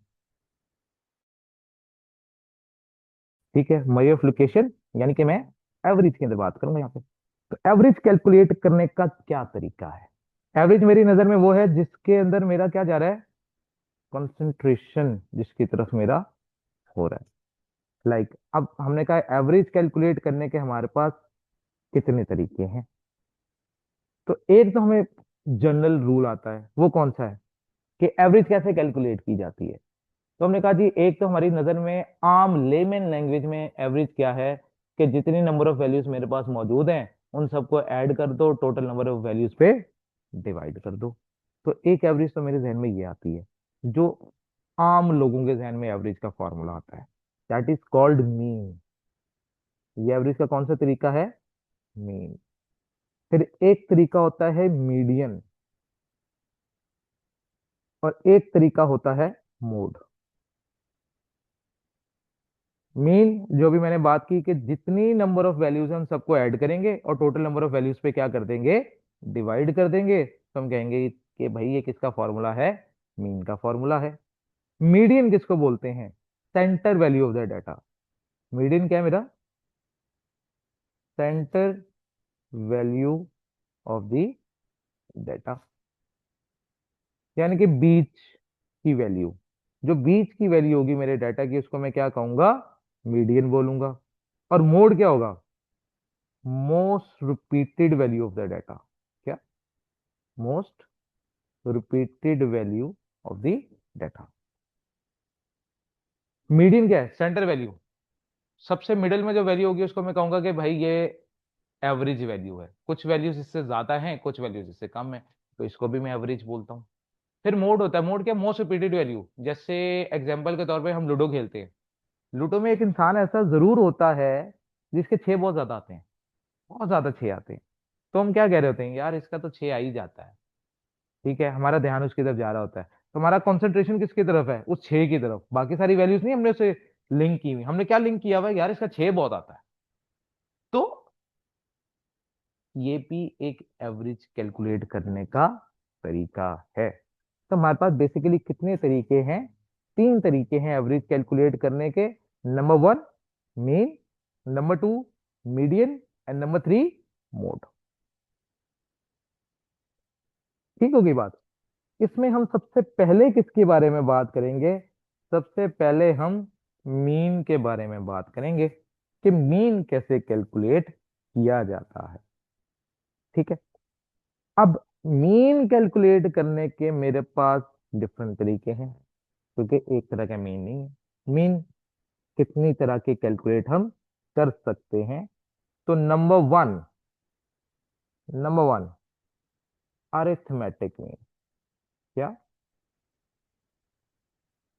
ठीक है, मैयर ऑफ लोकेशन यानी कि मैं एवरेज की अंदर बात करूंगा यहाँ पे। तो एवरेज कैलकुलेट करने का क्या तरीका है? एवरेज मेरी नजर में वो है जिसके अंदर मेरा क्या जा रहा है? कंसंट्रेशन जिसकी तरफ मेरा हो रहा है। अब हमने कहा एवरेज कैलकुलेट करने के हमारे पास कितने तरीके हैं। तो एक तो हमें जनरल रूल आता है, वो कौन सा है कि एवरेज कैसे कैलकुलेट की जाती है? तो हमने कहा जी, एक तो हमारी नजर में आम लेमन लैंग्वेज में एवरेज क्या है कि जितनी नंबर ऑफ वैल्यूज मेरे पास मौजूद हैं उन सबको ऐड कर दो, टोटल नंबर ऑफ वैल्यूज पे डिवाइड कर दो। तो एक एवरेज तो मेरे जहन में ये आती है, जो आम लोगों के जहन में एवरेज का फॉर्मूला आता है, दैट इज कॉल्ड मीन। ये एवरेज का कौन सा तरीका है? मीन। फिर एक तरीका होता है मीडियन, और एक तरीका होता है मोड। मीन जो भी मैंने बात की कि जितनी नंबर ऑफ वैल्यूज हम सबको ऐड करेंगे और टोटल नंबर ऑफ वैल्यूज पे क्या कर देंगे? डिवाइड कर देंगे, तो हम कहेंगे कि भाई ये किसका फॉर्मूला है? मीन का फॉर्मूला है। मीडियन किसको बोलते हैं? Centre value of the data. Median क्या है मेरा? Centre value of the data, यानी कि बीच की वैल्यू। जो बीच की वैल्यू होगी मेरे डाटा की उसको मैं क्या कहूंगा? मीडियन बोलूंगा। और मोड क्या होगा? Most repeated value of the data. क्या? Most repeated value of the data. Median क्या है? Centre value. सबसे मिडिल में जो वैल्यू होगी उसको मैं कहूंगा कि भाई ये एवरेज वैल्यू है। कुछ वैल्यूज इससे ज्यादा हैं, कुछ वैल्यूज इससे कम है, तो इसको भी मैं एवरेज बोलता हूँ। फिर मोड होता है। मोड क्या? Most repeated value. जैसे एग्जांपल के तौर पे हम लूडो खेलते हैं। लूडो में एक इंसान ऐसा जरूर होता है जिसके छह बहुत ज्यादा आते हैं, बहुत ज्यादा छह आते हैं। तो हम क्या कह रहे होते हैं? यार इसका तो छह आ ही जाता है। ठीक है, हमारा ध्यान उसकी तरफ जा रहा होता है, तो हमारा कंसंट्रेशन किसकी तरफ है? उस छह की तरफ। बाकी सारी वैल्यूज नहीं हमने उसे लिंक की हुई। हमने क्या लिंक किया हुआ है? यार इसका छह बहुत आता है। तो ये भी एक एवरेज कैलकुलेट करने का तरीका है। तो हमारे पास बेसिकली कितने तरीके हैं? तीन तरीके हैं एवरेज कैलकुलेट करने के। Number one mean, number two median, and number three mode. ठीक होगी बात? इसमें हम सबसे पहले किसके बारे में बात करेंगे? सबसे पहले हम मीन के बारे में बात करेंगे कि मीन कैसे कैलकुलेट किया जाता है। ठीक है, अब मीन कैलकुलेट करने के मेरे पास डिफरेंट तरीके हैं, क्योंकि एक तरह का मीन नहीं है। मीन कितनी तरह के कैलकुलेट हम कर सकते हैं? तो नंबर वन अरिथमेटिक मीन। क्या?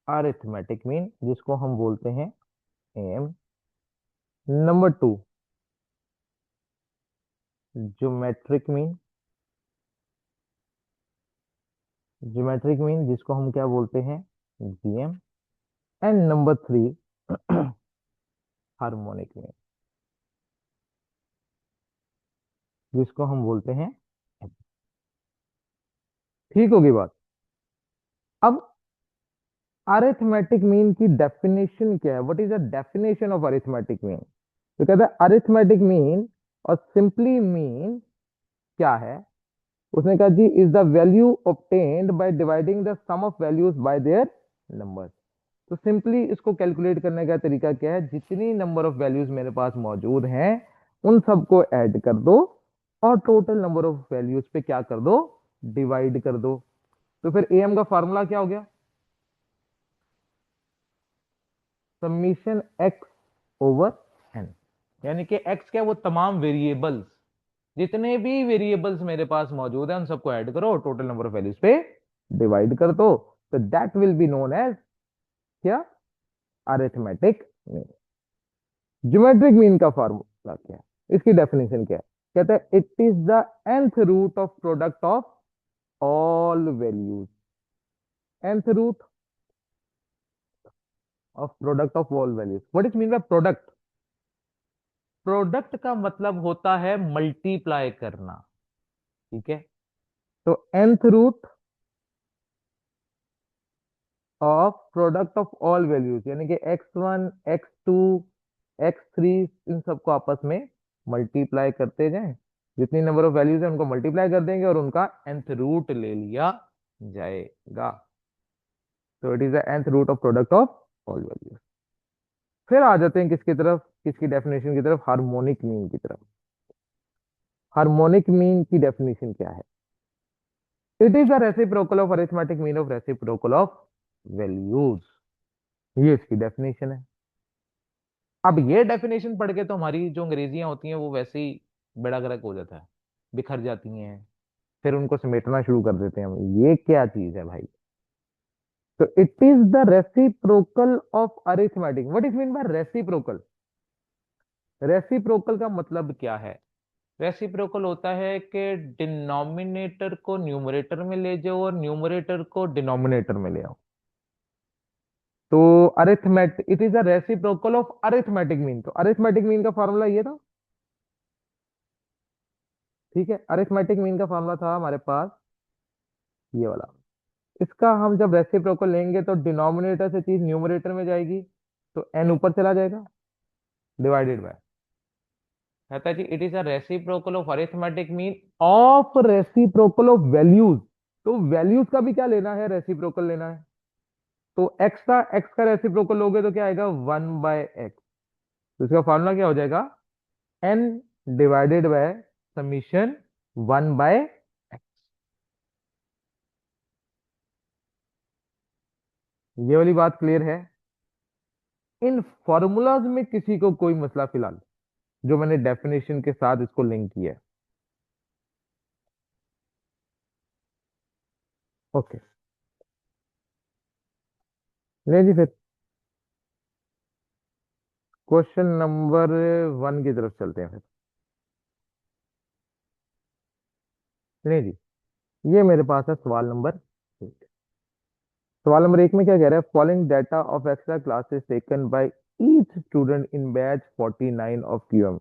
अरिथमेटिक मीन, जिसको हम बोलते हैं M. Number two geometric mean. Geometric mean जिसको हम क्या बोलते हैं? GM. And number three harmonic mean. जिसको हम बोलते हैं। ठीक होगी बात। अब अरिथमेटिक मीन की डेफिनेशन क्या है? What is the definition of arithmetic mean? तो कहते हैं अरिथमेटिक मीन और सिंपली मीन क्या है? उसने कहा जी is the value obtained by dividing the sum of values by their number. तो सिंपली इसको कैलकुलेट करने का तरीका क्या है? जितनी नंबर ऑफ वैल्यूज मेरे पास मौजूद हैं उन सबको ऐड कर दो और टोटल नंबर ऑफ वैल्यूज पे क्या कर दो? डिवाइड कर दो। तो फिर एम का फार्मूला क्या हो गया? Summation x over N. यानी कि एक्स क्या है? वो तमाम वेरिएबल्स, जितने भी वेरिएबल्स मेरे पास मौजूद हैं उन सबको ऐड करो और टोटल नंबर ऑफ वैल्यूज पे डिवाइड कर दो। तो that will be known as क्या? Arithmetic mean. ज्योमेट्रिक मीन का फार्मूला क्या है? इसकी डेफिनेशन क्या है? कहते हैं it is the nth root of product of all values. nth root of product of all values. What is mean by product? Product का मतलब होता है मल्टीप्लाई करना। ठीक है। तो nth root of product of all values यानी कि x1 x2 x3 इन सबको आपस में मल्टीप्लाई करते जाएं। जितनी नंबर ऑफ वैल्यूज है उनको मल्टीप्लाई कर देंगे और उनका nth रूट ले लिया जाएगा। तो it is the nth root of product of all values. फिर आ जाते हैं किसकी तरफ? किसकी डेफिनेशन की तरफ? हार्मोनिक मीन की तरफ। हार्मोनिक मीन की डेफिनेशन क्या है? It is the reciprocal of arithmetic mean of reciprocal of values. ये इसकी डेफिनेशन है। अब ये डेफिनेशन पढ़ के तो हमारी जो अंग्रेजियां होती हैं वो वैसे ही बेड़ा गर्क हो जाता है, बिखर जाती हैं। फिर उनको समेटना शुरू कर देते हैं हम, ये क्या चीज है भाई? तो it is the reciprocal of arithmetic. What is mean bye reciprocal? Reciprocal का मतलब क्या है? रेसिप्रोकल होता है कि डिनोमिनेटर को न्यूमरेटर में ले जाओ और न्यूमरेटर को डिनोमिनेटर में ले आओ। तो arithmetic, it is the reciprocal of arithmetic mean. तो अरिथमेटिक मीन का फॉर्मूला ये था। ठीक है, अरिथमेटिक मीन का फॉर्मूला था हमारे पास ये वाला। इसका हम जब रेसिप्रोकल लेंगे तो डिनोमिनेटर से चीज न्यूमरेटर में जाएगी तो एन ऊपर चला जाएगा, डिवाइडेड बाय। कहता है जी it is a reciprocal of arithmetic mean of reciprocal of values. तो वैल्यूज का भी क्या लेना है? रेसिप्रोकल लेना है। तो एक्स का रेसिप्रोकल लोगे तो क्या आएगा? 1/x। तो इसका फॉर्मूला क्या हो जाएगा? N divided by summation 1/x। ये वाली बात क्लियर है? इन फॉर्मूलाज में किसी को कोई मसला फिलहाल, जो मैंने डेफिनेशन के साथ इसको लिंक किया है? ओके, ले जी फिर क्वेश्चन नंबर 1 की तरफ चलते हैं फिर। ले जी, ये मेरे पास है सवाल नंबर 1। सवाल नंबर 1 में क्या कह रहा है? Following data of extra classes taken by each student in batch 49 of QM.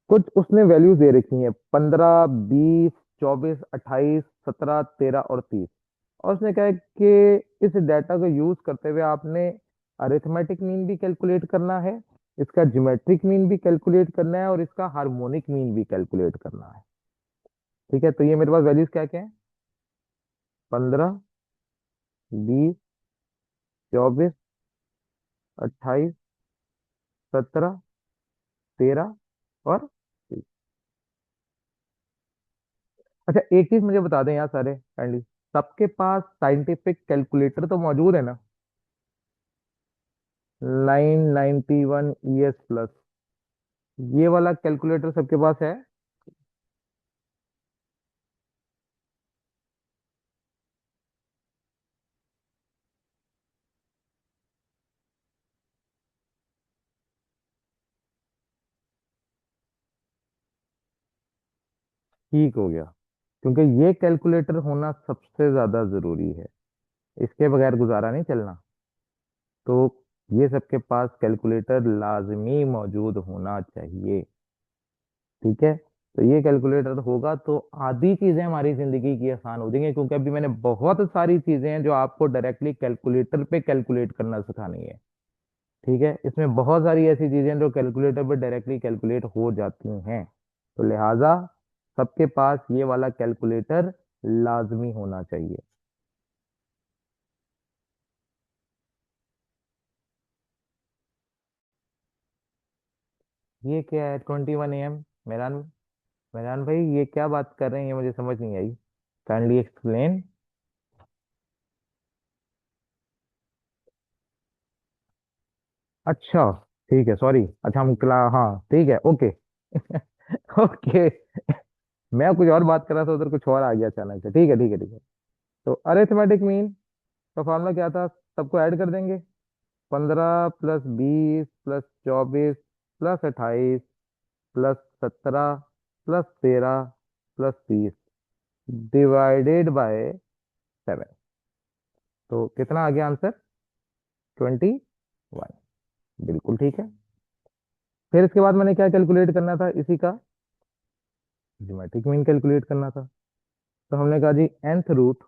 कुछ उसने वैल्यूज दे रखी हैं 15 20 24 28 17 13 और 30। और उसने कहा है कि इस डाटा को यूज करते हुए आपने अरिथमेटिक मीन भी कैलकुलेट करना है, इसका ज्योमेट्रिक मीन भी कैलकुलेट करना है और इसका हार्मोनिक मीन भी कैलकुलेट करना है। ठीक है, तो ये मेरे पास वैल्यूज क्या क्या है? 15 20 24 28 17 13 और 30। अच्छा एक चीज मुझे बता दें यार सारे काइंडली, सबके पास साइंटिफिक कैलकुलेटर तो मौजूद है ना? 991 ES प्लस, ये वाला कैलकुलेटर सबके पास है? ठीक हो गया, क्योंकि ये कैलकुलेटर होना सबसे ज्यादा जरूरी है, इसके बगैर गुजारा नहीं चलना। तो ये सबके पास कैलकुलेटर लाजमी मौजूद होना चाहिए। ठीक है, तो ये कैलकुलेटर होगा तो आधी चीजें हमारी जिंदगी की आसान हो जाएंगी, क्योंकि अभी मैंने बहुत सारी चीजें हैं जो आपको डायरेक्टली कैलकुलेटर पे कैलकुलेट करना सिखानी है। ठीक है, इसमें बहुत सारी ऐसी चीजें हैं जो कैलकुलेटर पे डायरेक्टली कैलकुलेट हो जाती हैं, तो लिहाजा सबके पास ये वाला कैलकुलेटर लाजमी होना चाहिए। ये क्या है 21 AM? मेहरान, मेहरान भाई ये क्या बात कर रहे हैं, ये मुझे समझ नहीं आई, काइंडली एक्सप्लेन। अच्छा, ठीक है, सॉरी, अच्छा हम हाँ ठीक है, ओके। ओके, मैं कुछ और बात कर रहा था, उधर कुछ और आ गया अचानक से, ठीक है ठीक है ठीक है। तो अरिथमेटिक मीन का फॉर्मूला क्या था, सबको ऐड कर देंगे, 15 + 20 + 24 + 28 +17 +13 +30 डिवाइडेड बाय 7। तो कितना आ गया आंसर? 21। बिल्कुल ठीक है। फिर इसके बाद मैंने क्या कैलकुलेट करना था, इसी का ज्योमेट्रिक मीन कैलकुलेट करना था। तो हमने कहा जी nth रूट,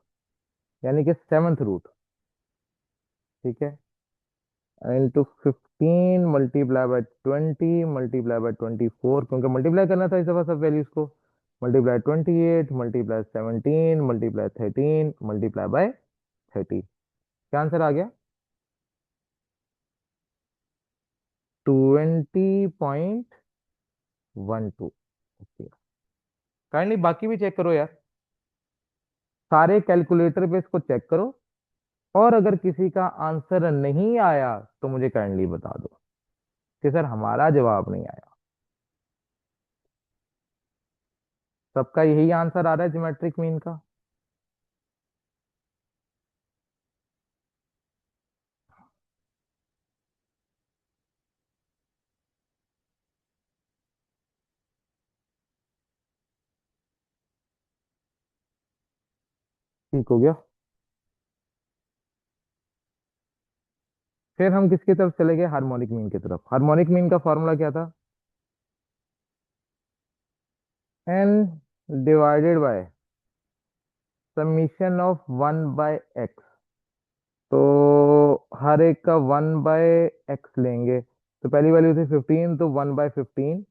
यानी कि 7th रूट, ठीक है, इंटू 15 × 20 × 24, क्योंकि मल्टीप्लाई करना था इस दफा सब वैल्यूज को, multiply 28 multiply 17 multiply 13 multiply by 30। क्या आंसर आ गया? 20.12। ओके, काइंडली बाकी भी चेक करो यार, सारे कैलकुलेटर पे इसको चेक करो, और अगर किसी का आंसर नहीं आया तो मुझे काइंडली बता दो कि सर हमारा जवाब नहीं आया। सबका यही आंसर आ रहा है ज्योमेट्रिक मीन का? ठीक हो गया। फिर हम किसकी तरफ चले गए, हार्मोनिक मीन की तरफ। हार्मोनिक मीन का फॉर्मूला क्या था? N divided by summation of 1/x। तो हर एक का 1/x लेंगे, तो पहली वैल्यू थी 15, तो 1/15।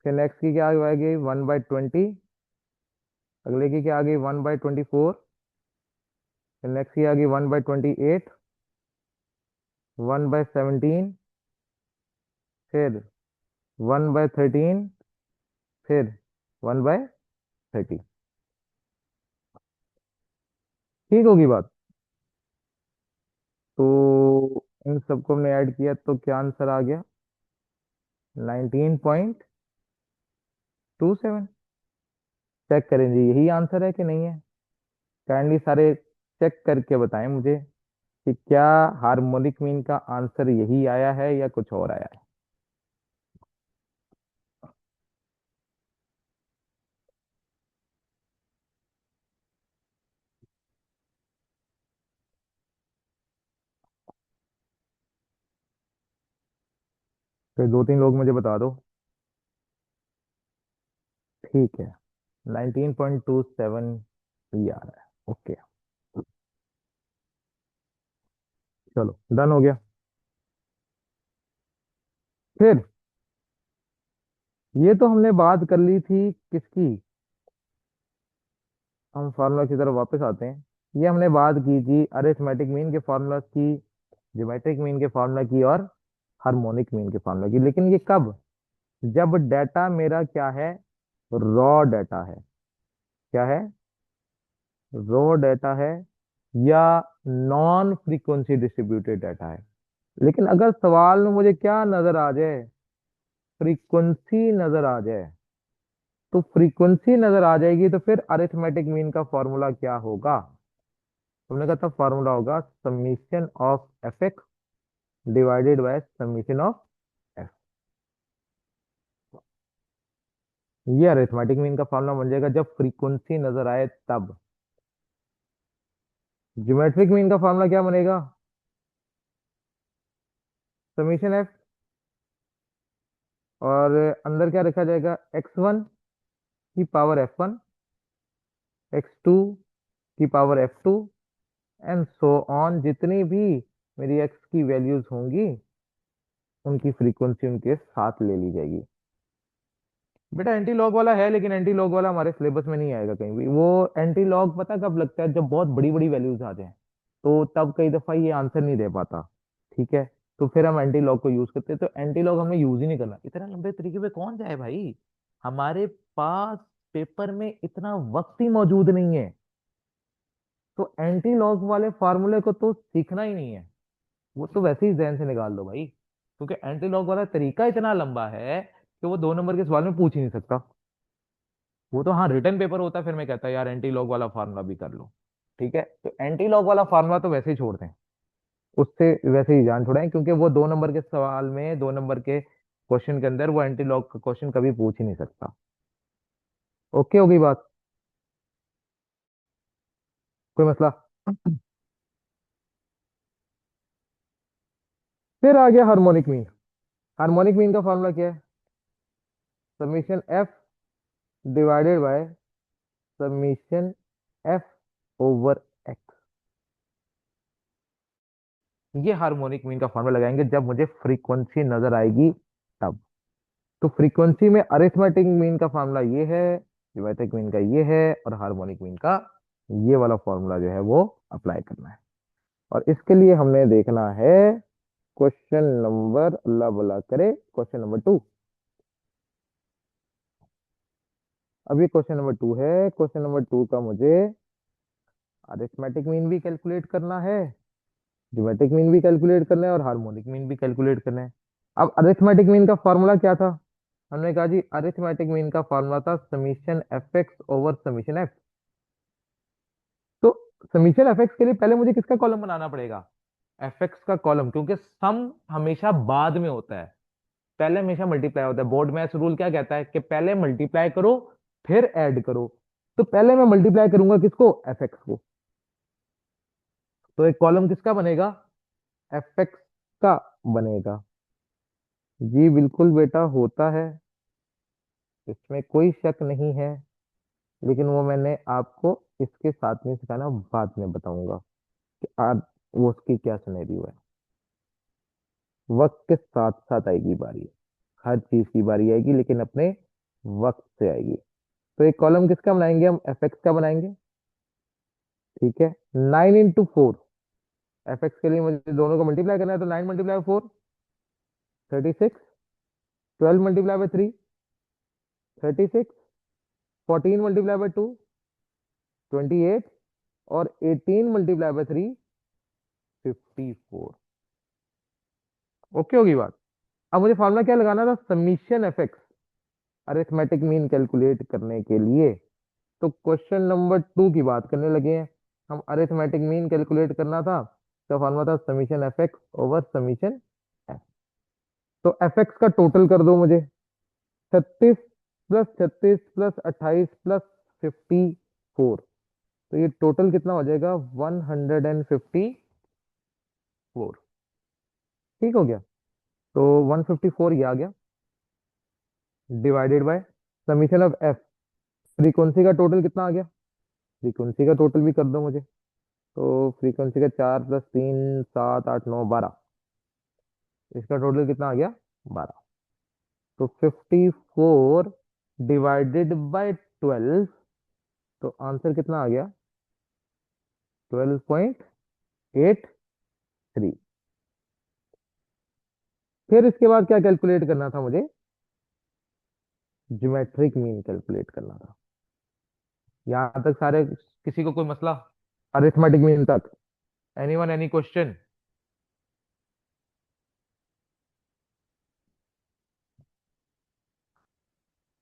फिर नेक्स्ट की क्या आ गई, 1/20। अगले की क्या आ गई, 1/24। फिर नेक्स्ट की आ गई 1/28, 1/17, फिर 1/13, फिर 1/30। ठीक होगी बात? तो इन सबको हमने ऐड किया तो क्या आंसर आ गया? 19.27। चेक करें जी, यही आंसर है कि नहीं है? काइंडली सारे चेक करके बताएं मुझे कि क्या हार्मोनिक मीन का आंसर यही आया है या कुछ और आया है। फिर दो तीन लोग मुझे बता दो। ठीक है, 19.27 ही आ रहा है। ओके, चलो डन हो गया। फिर ये तो हमने बात कर ली थी किसकी, हम फार्मूला की तरफ वापस आते हैं। ये हमने बात की थी अरिथमेटिक मीन के फार्मूला की, ज्योमेट्रिक मीन के फार्मूला की, और हार्मोनिक मीन के फार्मूला की, लेकिन ये कब? जब डाटा मेरा क्या है, रॉ डाटा है। क्या है? रॉ डाटा है, या नॉन फ्रीक्वेंसी डिस्ट्रीब्यूटेड डाटा है। लेकिन अगर सवाल में मुझे क्या नजर आ जाए, फ्रीक्वेंसी नजर आ जाए, तो फ्रीक्वेंसी नजर आ जाएगी तो फिर अरिथमेटिक मीन का फॉर्मूला क्या होगा? तुमने कहा था फॉर्मूला होगा summation of F x divided by summation of F. ये अरिथमेटिक मीन का फॉर्मूला बन जाएगा जब फ्रीक्वेंसी नजर आए तब। ज्योमेट्रिक मीन का फॉर्मूला क्या बनेगा? समीशन एफ और अंदर क्या रखा जाएगा, x1 की पावर f1, x2 की power f2, and so on, जितनी भी मेरी x की वैल्यूज होंगी उनकी फ्रीक्वेंसी उनके साथ ले ली जाएगी। बेटा एंटी लॉग वाला है, लेकिन एंटी लॉग वाला हमारे सिलेबस में नहीं आएगा कहीं भी। वो एंटी लॉग पता कब लगता है, जब बहुत बड़ी बड़ी वैल्यूज आ जाए, तो तब कई दफा ये आंसर नहीं दे पाता। ठीक है, तो फिर हम एंटी लॉग को यूज करते हैं। तो एंटी लॉग हमें यूज ही नहीं करना, इतना लंबे तरीके पे कौन जाए भाई। हमारे पास पेपर में इतना वक्त ही मौजूद नहीं है। तो एंटी लॉग वाले फार्मूले को तो सीखना ही नहीं है, वो तो वैसे ही जहन से निकाल दो भाई, क्योंकि एंटी लॉग वाला तरीका इतना लंबा है कि वो 2 नंबर के सवाल में पूछ ही नहीं सकता। वो तो हाँ रिटर्न पेपर होता, फिर मैं कहता यार एंटी लॉग वाला फार्मूला भी कर लो। ठीक है, तो एंटी लॉग वाला फार्मूला तो वैसे ही छोड़ दें, उससे वैसे ही जान छुड़ाएं, क्योंकि वो 2 नंबर के सवाल में, 2 नंबर के क्वेश्चन के अंदर वो एंटी लॉग का क्वेश्चन कभी पूछ ही नहीं सकता। ओके होगी बात, कोई मसला। फिर आ गया हार्मोनिक मीन। हार्मोनिक मीन का फार्मूला क्या है, summation F divided by summation F over x. ये हार्मोनिक मीन का फार्मूला लगाएंगे जब मुझे फ्रीक्वेंसी नजर आएगी तब। तो फ्रीक्वेंसी में अरिथमेटिक मीन का फार्मूला ये है, जियोमेट्रिक मीन का ये है, और हार्मोनिक मीन का ये वाला फार्मूला जो है वो अप्लाई करना है। और इसके लिए हमने देखना है क्वेश्चन नंबर, अल्लाह भला करे, क्वेश्चन नंबर 2। अभी क्वेश्चन नंबर 2 है। क्वेश्चन नंबर 2 का मुझे अरिथमेटिक मीन भी कैलकुलेट करना है, ज्योमेट्रिक मीन भी कैलकुलेट करना है, और हार्मोनिक मीन भी कैलकुलेट करना है। अब अरिथमेटिक मीन का फॉर्मूला क्या था, हमने कहा जी अरिथमेटिक मीन का फॉर्मूला था summation F x over summation F. तो समीशन एफ एक्स के लिए पहले मुझे किसका कॉलम बनाना पड़ेगा, एफ एक्स का कॉलम, क्योंकि सम हमेशा बाद में होता है, पहले हमेशा मल्टीप्लाई होता है। बोर्ड मैथ्स रूल क्या कहता है कि पहले मल्टीप्लाई करो फिर ऐड करो। तो पहले मैं मल्टीप्लाई करूंगा किसको, एफ एक्स को। तो एक कॉलम किसका बनेगा, एफ एक्स का बनेगा। जी बिल्कुल बेटा होता है, इसमें कोई शक नहीं है, लेकिन वो मैंने आपको इसके साथ में सिखाना, बाद में बताऊंगा कि आज वो उसकी क्या सिनेरियो है। वक्त के साथ साथ आएगी बारी, हर चीज की बारी आएगी, लेकिन अपने वक्त से आएगी। तो एक कॉलम किसका बनाएंगे हम, एफ एक्स का बनाएंगे। ठीक है, 9 × 4, एफ एक्स के लिए मुझे दोनों को मल्टीप्लाई करना है, तो 9 × 4 36, 12 × 3 36, 14 × 2 28, और 18 × 3 54। ओके होगी बात। अब मुझे फार्मूला क्या लगाना था, summation F x, arithmetic mean calculate करने के लिए। तो क्वेश्चन नंबर 2 की बात करने लगे हैं हम, अरिथमेटिक मीन कैलकुलेट करना था, तो फार्मूला था summation F x over summation F. तो एफ एक्स का टोटल कर दो मुझे, 36 + 36 + 28 + 54। तो ये टोटल कितना हो जाएगा, 154। ठीक हो गया, तो 154 ये आ गया, divided by summation of F. Frequency का टोटल कितना आ गया, फ्रीक्वेंसी का टोटल भी कर दो मुझे। तो फ्रीक्वेंसी का 4 + 3 7 8 9 12, इसका टोटल कितना आ गया, 12। तो 54 डिवाइडेड बाय 12, तो आंसर कितना आ गया, 12.83। फिर इसके बाद क्या कैलकुलेट करना था मुझे, ज्योमेट्रिक मीन कैलकुलेट करना था। यहां तक सारे, किसी को कोई मसला, अरिथमेटिक मीन तक, एनीवन एनी क्वेश्चन।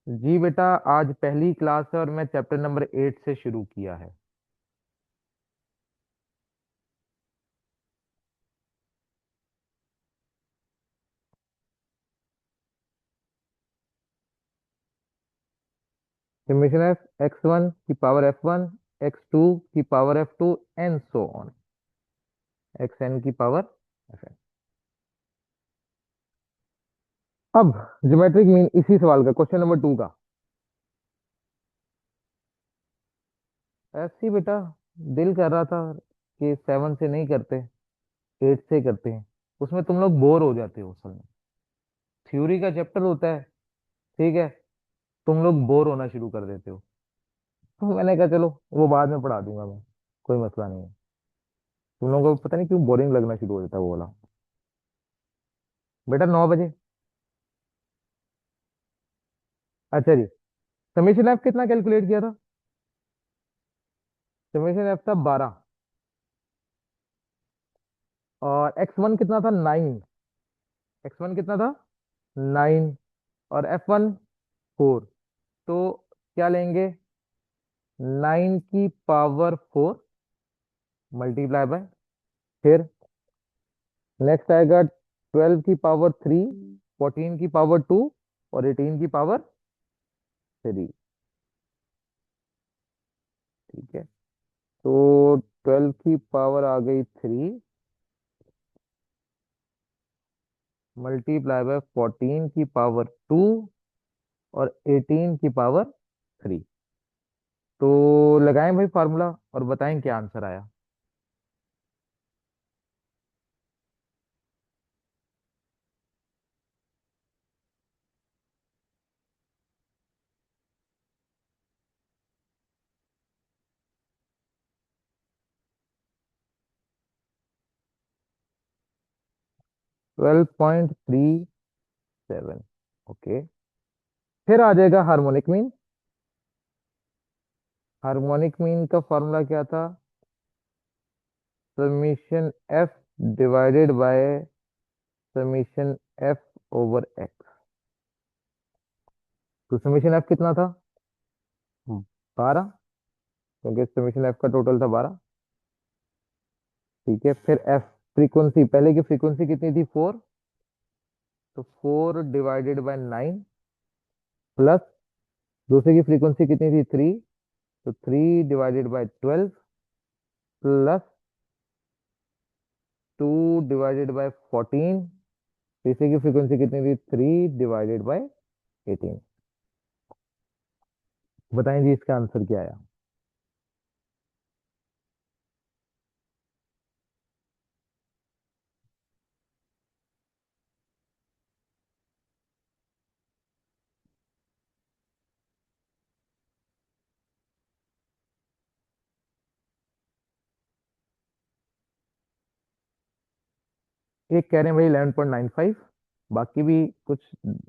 जी बेटा, आज पहली क्लास है और मैं चैप्टर नंबर 8 से शुरू किया है। समेशन एफ x1 की पावर f1, x2 की power f2, and so on, xn की पावर fn। अब ज्योमेट्रिक मीन इसी सवाल का क्वेश्चन नंबर 2 का। ऐसे ही बेटा, दिल कर रहा था कि 7 से नहीं करते, 8 से करते हैं। उसमें तुम लोग बोर हो जाते हो असल में। थ्योरी का चैप्टर होता है, ठीक है, तुम लोग बोर होना शुरू कर देते हो। तो मैंने कहा चलो वो बाद में पढ़ा दूंगा मैं, कोई मसला नहीं है। तुम लोगों को पता नहीं क्यों बोरिंग लगना शुरू हो जाता है वो वाला। बेटा 9 बजे। अच्छा जी, समीशन एफ कितना कैलकुलेट किया था? समीशन एफ था 12, और एक्स 1 कितना था? 9। एक्स 1 कितना था? 9। और F1 4। तो क्या लेंगे? 9 की पावर 4 मल्टीप्लाई बाय, फिर नेक्स्ट आएगा 12 की पावर 3, 14 की पावर 2, और 18 की पावर 3। ठीक है, तो 12 की पावर आ गई 3, मल्टीप्लाई बाय 14 की पावर 2, और 18 की पावर 3। तो लगाएं भाई फार्मूला और बताएं क्या आंसर आया। 12.37। ओके, फिर आ जाएगा हार्मोनिक मीन। हार्मोनिक मीन का फॉर्मूला क्या था? Summation F divided by summation F over x. तो समीशन एफ कितना था? 12, क्योंकि समीशन एफ का टोटल था 12। ठीक है, फिर एफ फ्रीक्वेंसी, पहले की फ्रीक्वेंसी कितनी थी? 4। तो 4 डिवाइडेड बाय 9, प्लस दूसरे की फ्रीक्वेंसी कितनी थी? 3। तो 3 divided bye 12, plus 2 divided by 14। तीसरे की फ्रीक्वेंसी कितनी थी? 3 डिवाइडेड बाय 18। बताएं जी इसका आंसर क्या आया। एक कह रहे हैं भाई 11.95, बाकी भी कुछ।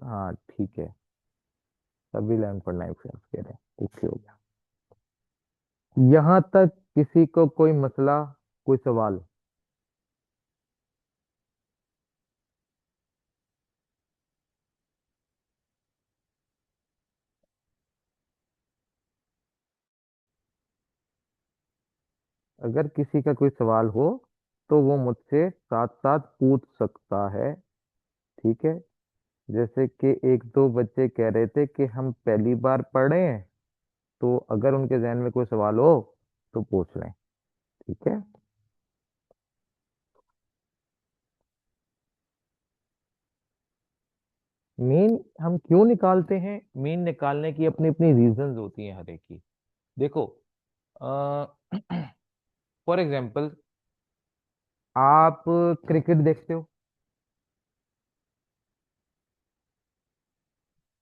हाँ ठीक है, सभी 11.95 कह रहे हैं। ओके हो गया। यहां तक किसी को कोई मसला, कोई सवाल? अगर किसी का कोई सवाल हो तो वो मुझसे साथ साथ पूछ सकता है। ठीक है, जैसे कि एक दो बच्चे कह रहे थे कि हम पहली बार पढ़ रहे हैं, तो अगर उनके जहन में कोई सवाल हो तो पूछ लें। ठीक है। मीन हम क्यों निकालते हैं? मीन निकालने की अपनी अपनी रीजंस होती हैं हर एक की। देखो, फॉर एग्जाम्पल, आप क्रिकेट देखते हो?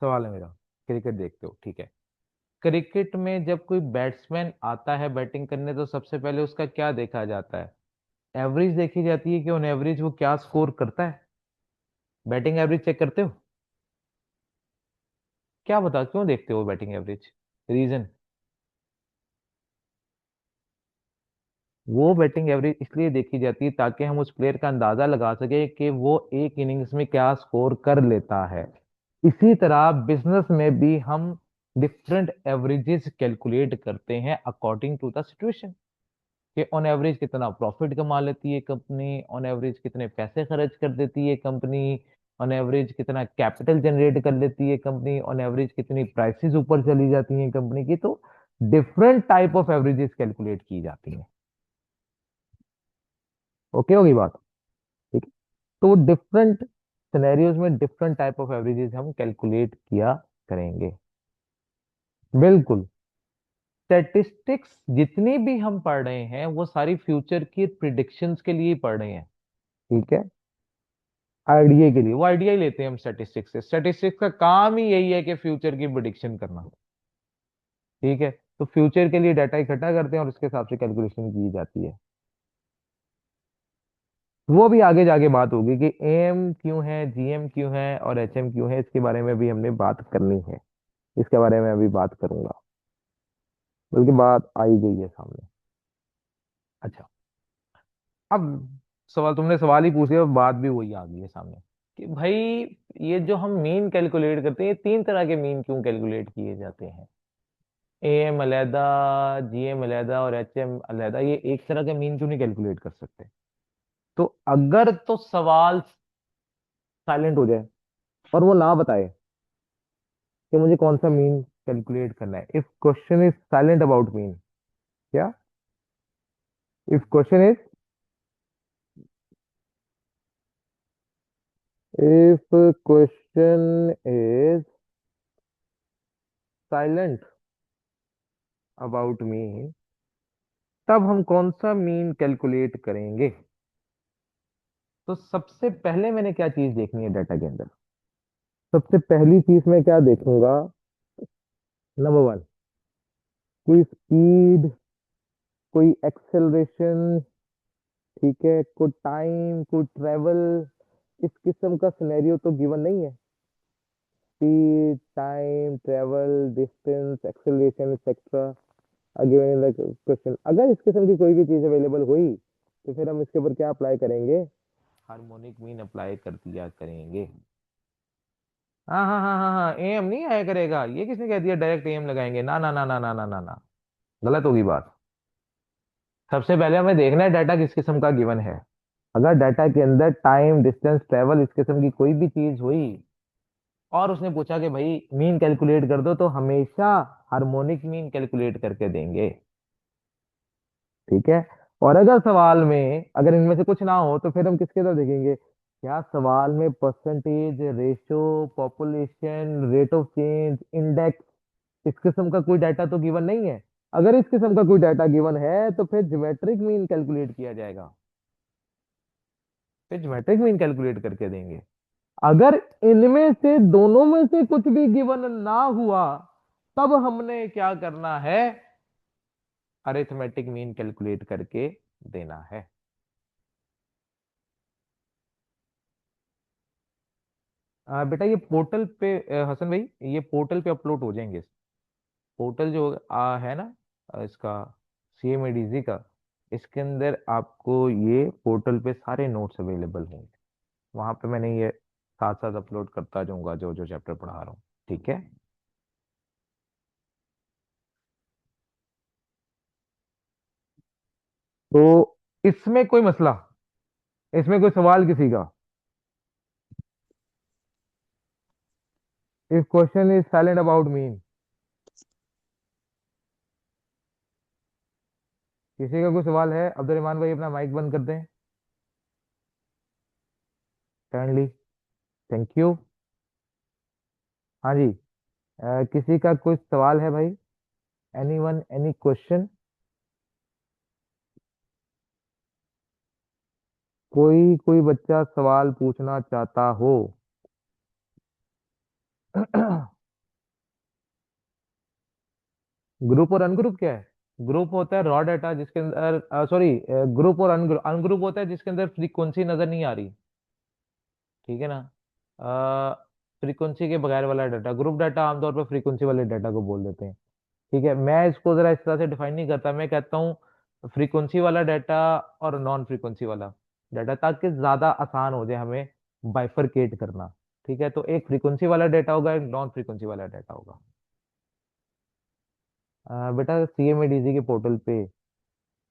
सवाल है मेरा, क्रिकेट देखते हो, ठीक है। क्रिकेट में जब कोई बैट्समैन आता है बैटिंग करने, तो सबसे पहले उसका क्या देखा जाता है? एवरेज देखी जाती है कि ऑन एवरेज वो क्या स्कोर करता है। बैटिंग एवरेज चेक करते हो? क्या बता, क्यों देखते हो बैटिंग एवरेज? रीजन? वो बैटिंग एवरेज इसलिए देखी जाती है ताकि हम उस प्लेयर का अंदाजा लगा सके कि वो एक इनिंग्स में क्या स्कोर कर लेता है। इसी तरह बिजनेस में भी हम डिफरेंट एवरेजेस कैलकुलेट करते हैं अकॉर्डिंग टू द सिचुएशन, कि ऑन एवरेज कितना प्रॉफिट कमा लेती है कंपनी, ऑन एवरेज कितने पैसे खर्च कर देती है कंपनी, ऑन एवरेज कितना कैपिटल जनरेट कर लेती है कंपनी, ऑन एवरेज कितनी प्राइसेस ऊपर चली जाती हैं कंपनी की। तो different type of averages calculate की जाती हैं। ओके होगी बात? ठीक है, तो डिफरेंट सिनेरियोज में डिफरेंट टाइप ऑफ एवरेजेस हम कैलकुलेट किया करेंगे। बिल्कुल। स्टैटिस्टिक्स जितनी भी हम पढ़ रहे हैं वो सारी फ्यूचर की प्रिडिक्शंस के लिए ही पढ़ रहे हैं। ठीक है। आइडिया के लिए, वो आइडिया ही लेते हैं हम स्टैटिस्टिक्स से। स्टैटिस्टिक्स का काम ही यही है कि फ्यूचर की प्रिडिक्शन करना। ठीक है। तो फ्यूचर के लिए डाटा इकट्ठा करते हैं और उसके हिसाब से कैलकुलेशन की जाती है। वो भी आगे जाके बात होगी कि एम क्यों है, जीएम क्यों है और एचएम क्यों है, इसके बारे में भी हमने बात करनी है। इसके बारे में अभी बात करूंगा, बल्कि बात आई गई है सामने। अच्छा। अब सवाल, तुमने सवाल ही पूछ लिया और बात भी वही आ गई है सामने कि भाई ये जो हम मीन कैलकुलेट करते हैं, ये तीन तरह के मीन क्यों कैलकुलेट किए जाते हैं? एम अलहदा, जीएम अलहदा और एचएम अलहदा, ये एक तरह के मीन क्यों नहीं कैलकुलेट कर सकते? तो अगर तो सवाल साइलेंट हो जाए और वो ना बताए कि मुझे कौन सा मीन कैलकुलेट करना है, if question is silent about mean, क्या, if question is, if question is silent about mean, तब हम कौन सा मीन कैलकुलेट करेंगे? तो सबसे पहले मैंने क्या चीज देखनी है डाटा के अंदर? सबसे पहली चीज मैं क्या देखूंगा? नंबर वन, कोई स्पीड, कोई एक्सेलरेशन, ठीक है, कोई टाइम, कोई ट्रेवल, इस किस्म का सिनेरियो तो गिवन नहीं है। Speed, time, travel, distance, acceleration etcetera given in the question. अगर इस किस्म की कोई भी चीज अवेलेबल हुई तो फिर हम इसके ऊपर क्या अप्लाई करेंगे? हार्मोनिक मीन अप्लाई कर दिया करेंगे। हाँ हाँ हाँ हाँ हाँ, एम नहीं आया करेगा, ये किसने कह दिया डायरेक्ट एम लगाएंगे? ना ना ना ना ना ना ना ना, गलत होगी बात। सबसे पहले हमें देखना है डाटा किस किस्म का गिवन है। अगर डाटा के अंदर टाइम, डिस्टेंस, ट्रेवल, इस किस्म की कोई भी चीज हुई और उसने पूछा कि भाई मीन कैलकुलेट कर दो, तो हमेशा हार्मोनिक मीन कैलकुलेट करके देंगे। ठीक है। और अगर सवाल में अगर इनमें से कुछ ना हो तो फिर हम किसके तरफ देखेंगे? क्या सवाल में percentage, ratio, population, rate of change, index, इस किस्म का कोई डाटा तो गिवन नहीं है? अगर इस किस्म का कोई डाटा गिवन है तो फिर ज्योमेट्रिक मीन कैलकुलेट किया जाएगा। फिर ज्योमेट्रिक मीन कैलकुलेट करके देंगे। अगर इनमें से दोनों में से कुछ भी गिवन ना हुआ, तब हमने क्या करना है? अरिथमेटिक मीन कैलकुलेट करके देना है। बेटा ये पोर्टल पे हसन भाई, ये पोर्टल पे अपलोड हो जाएंगे। पोर्टल जो है ना, इसका CMADZ का, इसके अंदर आपको ये पोर्टल पे सारे नोट्स अवेलेबल होंगे। वहां पे मैंने ये साथ साथ अपलोड करता जाऊंगा जो जो चैप्टर पढ़ा रहा हूँ। ठीक है। तो इसमें कोई मसला, इसमें कोई सवाल किसी का? If question is silent about mean, किसी का कोई सवाल है? अब्दुल रहमान भाई अपना माइक बंद कर दें काइंडली। Thank you. हाँ जी। किसी का कोई सवाल है भाई? Any one, any question? कोई कोई बच्चा सवाल पूछना चाहता हो? ग्रुप और अनग्रुप क्या है? ग्रुप होता है रॉ डाटा जिसके अंदर, सॉरी, ग्रुप और अनग्रुप, अनग्रुप होता है जिसके अंदर फ्रीक्वेंसी नजर नहीं आ रही। ठीक है ना? फ्रीक्वेंसी के बगैर वाला डाटा ग्रुप डाटा, आमतौर पर फ्रीक्वेंसी वाले डाटा को बोल देते हैं। ठीक है, मैं इसको जरा इस तरह से डिफाइन नहीं करता, मैं कहता हूँ फ्रीक्वेंसी वाला डाटा और नॉन फ्रीक्वेंसी वाला डाटा, ताकि ज्यादा आसान हो जाए हमें बाइफरकेट करना। ठीक है, तो एक फ्रीक्वेंसी वाला डाटा होगा, एक नॉन फ्रीक्वेंसी वाला डाटा होगा। बेटा CMADZ के पोर्टल पे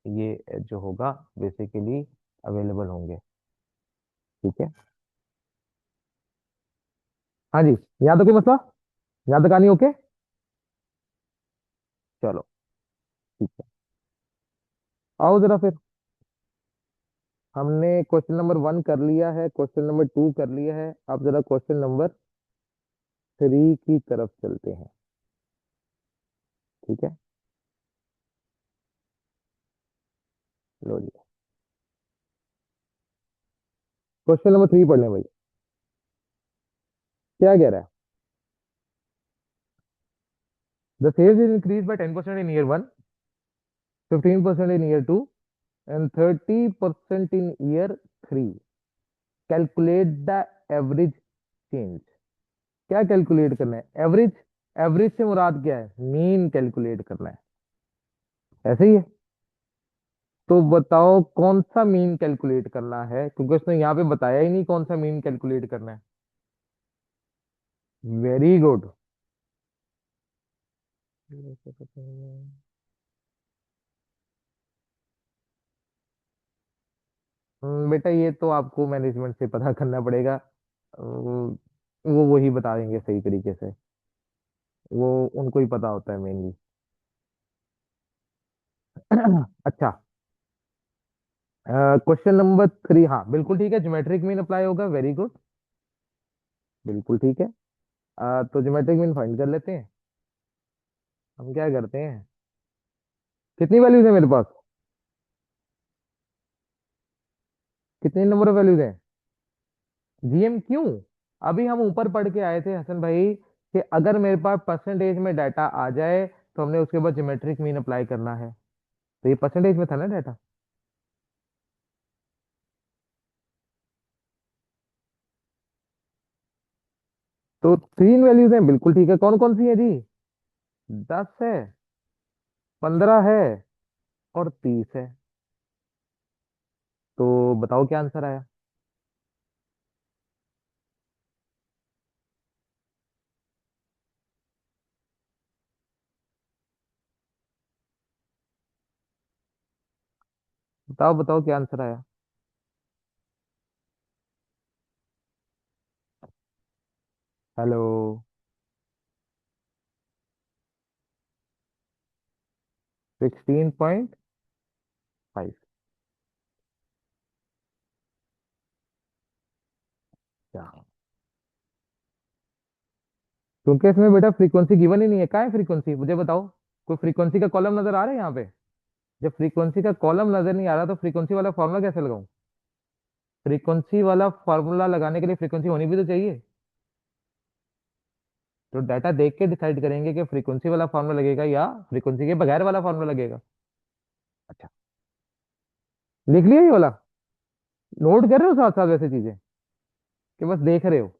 ये जो होगा बेसिकली अवेलेबल होंगे। ठीक है। हाँ जी। यहाँ तो कोई मसला, यहाँ तक आनी ओके? चलो ठीक है, आओ जरा फिर। हमने क्वेश्चन नंबर 1 कर लिया है, क्वेश्चन नंबर 2 कर लिया है। अब जरा क्वेश्चन नंबर 3 की तरफ चलते हैं। ठीक है, लो जी, क्वेश्चन नंबर 3 पढ़ लें भाई। क्या कह रहा है? The sales is increase by 10% in year 1, 15% in year 2 and 30% in year 3। Calculate the average change. क्या कैलकुलेट करना है? एवरेज। एवरेज से मुराद क्या है? मीन कैलकुलेट करना है। ऐसे ही है। तो बताओ कौन सा मीन कैलकुलेट करना है, क्योंकि उसने यहाँ पे बताया ही नहीं कौन सा मीन कैलकुलेट करना है। Very good. बेटा ये तो आपको मैनेजमेंट से पता करना पड़ेगा। वो वही बता देंगे सही तरीके से। वो उनको ही पता होता है मेनली। अच्छा, क्वेश्चन नंबर 3, हाँ बिल्कुल ठीक है, ज्योमेट्रिक मीन अप्लाई होगा। वेरी गुड, बिल्कुल ठीक है। तो ज्योमेट्रिक मीन फाइंड कर लेते हैं। हम क्या करते हैं, कितनी वैल्यूज है मेरे पास? कितने नंबर ऑफ वैल्यूज हैं? जीएम क्यों? अभी हम ऊपर पढ़ के आए थे हसन भाई कि अगर मेरे पास परसेंटेज में डाटा आ जाए तो हमने उसके बाद ज्योमेट्रिक मीन अप्लाई करना है। तो ये परसेंटेज में था ना डाटा। तो 3 वैल्यूज हैं, बिल्कुल ठीक है। कौन कौन सी है जी? 10 है, 15 है और 30 है। तो बताओ क्या आंसर आया? बताओ बताओ क्या आंसर आया? हेलो? 16.5। क्या? क्योंकि इसमें बेटा फ्रीक्वेंसी गिवन ही नहीं है। कहाँ है फ्रीक्वेंसी, मुझे बताओ। कोई फ्रीक्वेंसी का कॉलम नजर आ रहा है यहाँ पे? जब फ्रीक्वेंसी का कॉलम नजर नहीं आ रहा तो फ्रीक्वेंसी वाला फॉर्मूला कैसे लगाऊं? फ्रीक्वेंसी वाला फॉर्मूला लगाने के लिए फ्रीक्वेंसी होनी भी तो चाहिए। तो डाटा देख के डिसाइड करेंगे कि फ्रीक्वेंसी वाला फॉर्मूला लगेगा या फ्रीक्वेंसी के बगैर वाला फॉर्मूला लगेगा। अच्छा, लिख लिया ये वाला? नोट कर रहे हो साथ साथ वैसे चीजें, कि बस देख रहे हो?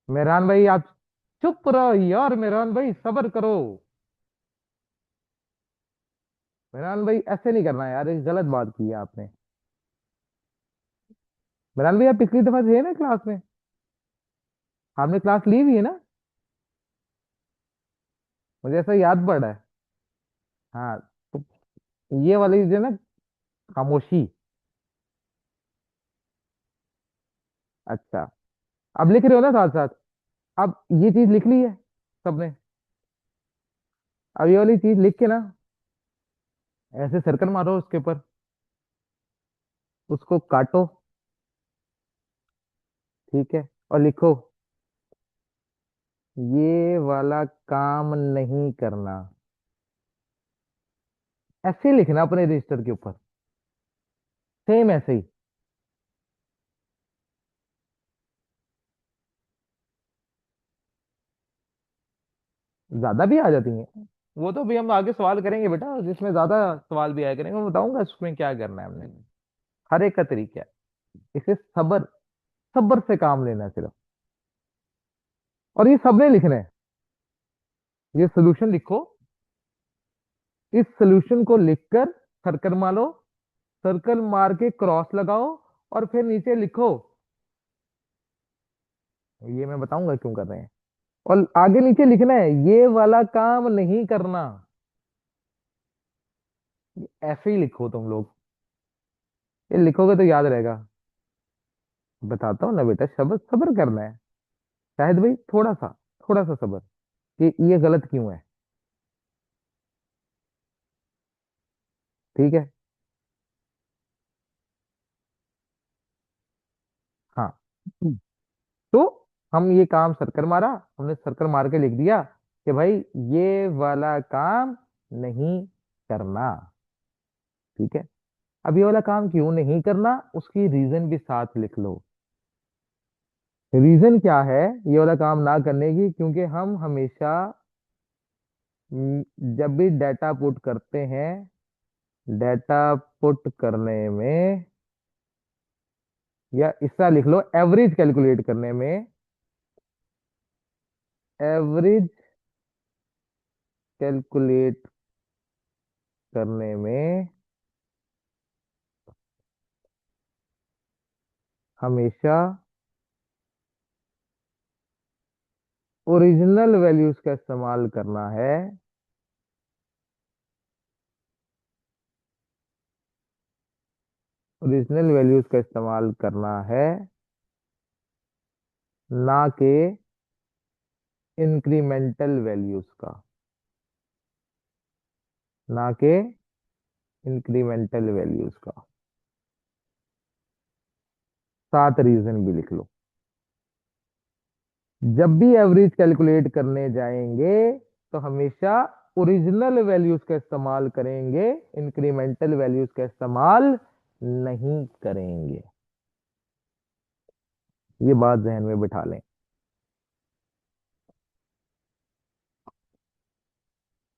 मेहरान भाई आप चुप रहो यार, मेहरान भाई सब्र करो। मेहरान भाई ऐसे नहीं करना यार, ये गलत बात की है आपने। मेहरान भाई आप पिछली दफा थे ना क्लास में? आपने क्लास ली हुई है ना? मुझे ऐसा याद पड़ रहा है। हाँ। तो ये वाली जो है ना, खामोशी। अच्छा, अब लिख रहे हो ना साथ साथ? अब ये चीज लिख ली है सबने? अब ये वाली चीज लिख के ना ऐसे सर्कल मारो उसके ऊपर, उसको काटो। ठीक है, और लिखो ये वाला काम नहीं करना। ऐसे ही लिखना अपने रजिस्टर के ऊपर, सेम ऐसे ही। ज्यादा भी आ जाती हैं। वो तो भी हम आगे सवाल करेंगे बेटा, जिसमें ज्यादा सवाल भी आया करेंगे, मैं बताऊंगा उसमें क्या करना है हमने। हर एक का तरीका है। इसे सब्र, सब्र से काम लेना है सिर्फ। और ये सबने लिखना है। ये सोल्यूशन लिखो, इस सोल्यूशन को लिखकर सर्कल मारो, सर्कल मार के क्रॉस लगाओ और फिर नीचे लिखो। ये मैं बताऊंगा क्यों कर रहे हैं। और आगे नीचे लिखना है ये वाला काम नहीं करना। ऐसे ही लिखो तुम लोग, ये लिखोगे तो याद रहेगा। बताता हूँ ना बेटा, सब्र सब्र करना है। शायद भाई थोड़ा सा, थोड़ा सा सब्र, कि ये गलत क्यों है। ठीक है। हाँ। तो हम ये काम सर्कल मारा, हमने सर्कल मार के लिख दिया कि भाई ये वाला काम नहीं करना। ठीक है। अब ये वाला काम क्यों नहीं करना, उसकी रीजन भी साथ लिख लो। रीजन क्या है ये वाला काम ना करने की? क्योंकि हम हमेशा जब भी डाटा पुट करते हैं, डाटा पुट करने में, या इस तरह लिख लो, एवरेज कैलकुलेट करने में, एवरेज कैलकुलेट करने में हमेशा ओरिजिनल वैल्यूज का इस्तेमाल करना है। ओरिजिनल वैल्यूज का इस्तेमाल करना है, ना कि इंक्रीमेंटल वैल्यूज का, ना कि इंक्रीमेंटल वैल्यूज का। सात रीजन भी लिख लो। जब भी एवरेज कैलकुलेट करने जाएंगे तो हमेशा ओरिजिनल वैल्यूज का इस्तेमाल करेंगे, इंक्रीमेंटल वैल्यूज का इस्तेमाल नहीं करेंगे। ये बात जहन में बिठा लें।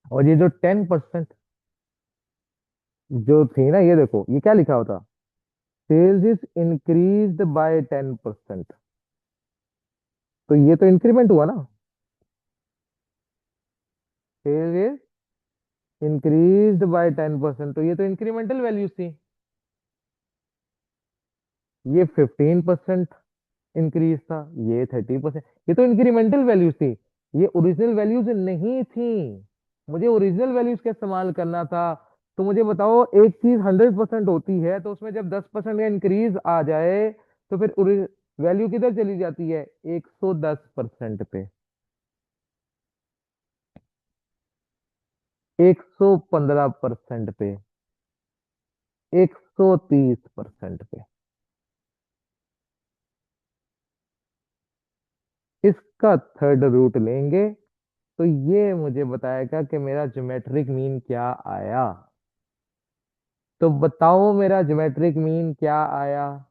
और ये जो 10% जो थी ना, ये देखो ये क्या लिखा होता, सेल्स इज इंक्रीज्ड बाय 10%। तो ये तो इंक्रीमेंट हुआ ना, सेल्स इज इंक्रीज्ड बाय 10%, तो ये तो इंक्रीमेंटल वैल्यूज थी। ये 15% इंक्रीज था, ये 30%, ये तो इंक्रीमेंटल वैल्यूज थी, ये ओरिजिनल वैल्यूज नहीं थी। मुझे ओरिजिनल वैल्यूज का इस्तेमाल करना था। तो मुझे बताओ, एक चीज 100% होती है तो उसमें जब 10% का इंक्रीज आ जाए तो फिर वैल्यू किधर चली जाती है? 110% पे, 115% पे, 130% पे। इसका थर्ड रूट लेंगे तो ये मुझे बताएगा कि मेरा ज्योमेट्रिक मीन क्या आया। तो बताओ मेरा ज्योमेट्रिक मीन क्या आया?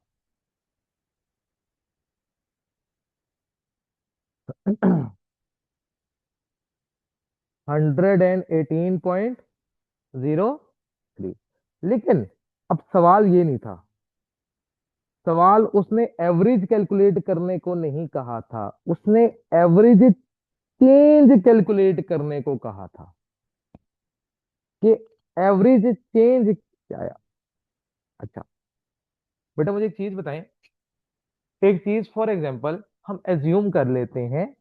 118.03। लेकिन अब सवाल ये नहीं था, सवाल उसने एवरेज कैलकुलेट करने को नहीं कहा था, उसने एवरेज चेंज कैलकुलेट करने को कहा था कि एवरेज चेंज क्या आया। अच्छा बेटा, मुझे एक चीज बताएं। एक चीज फॉर एग्जांपल हम एज्यूम कर लेते हैं,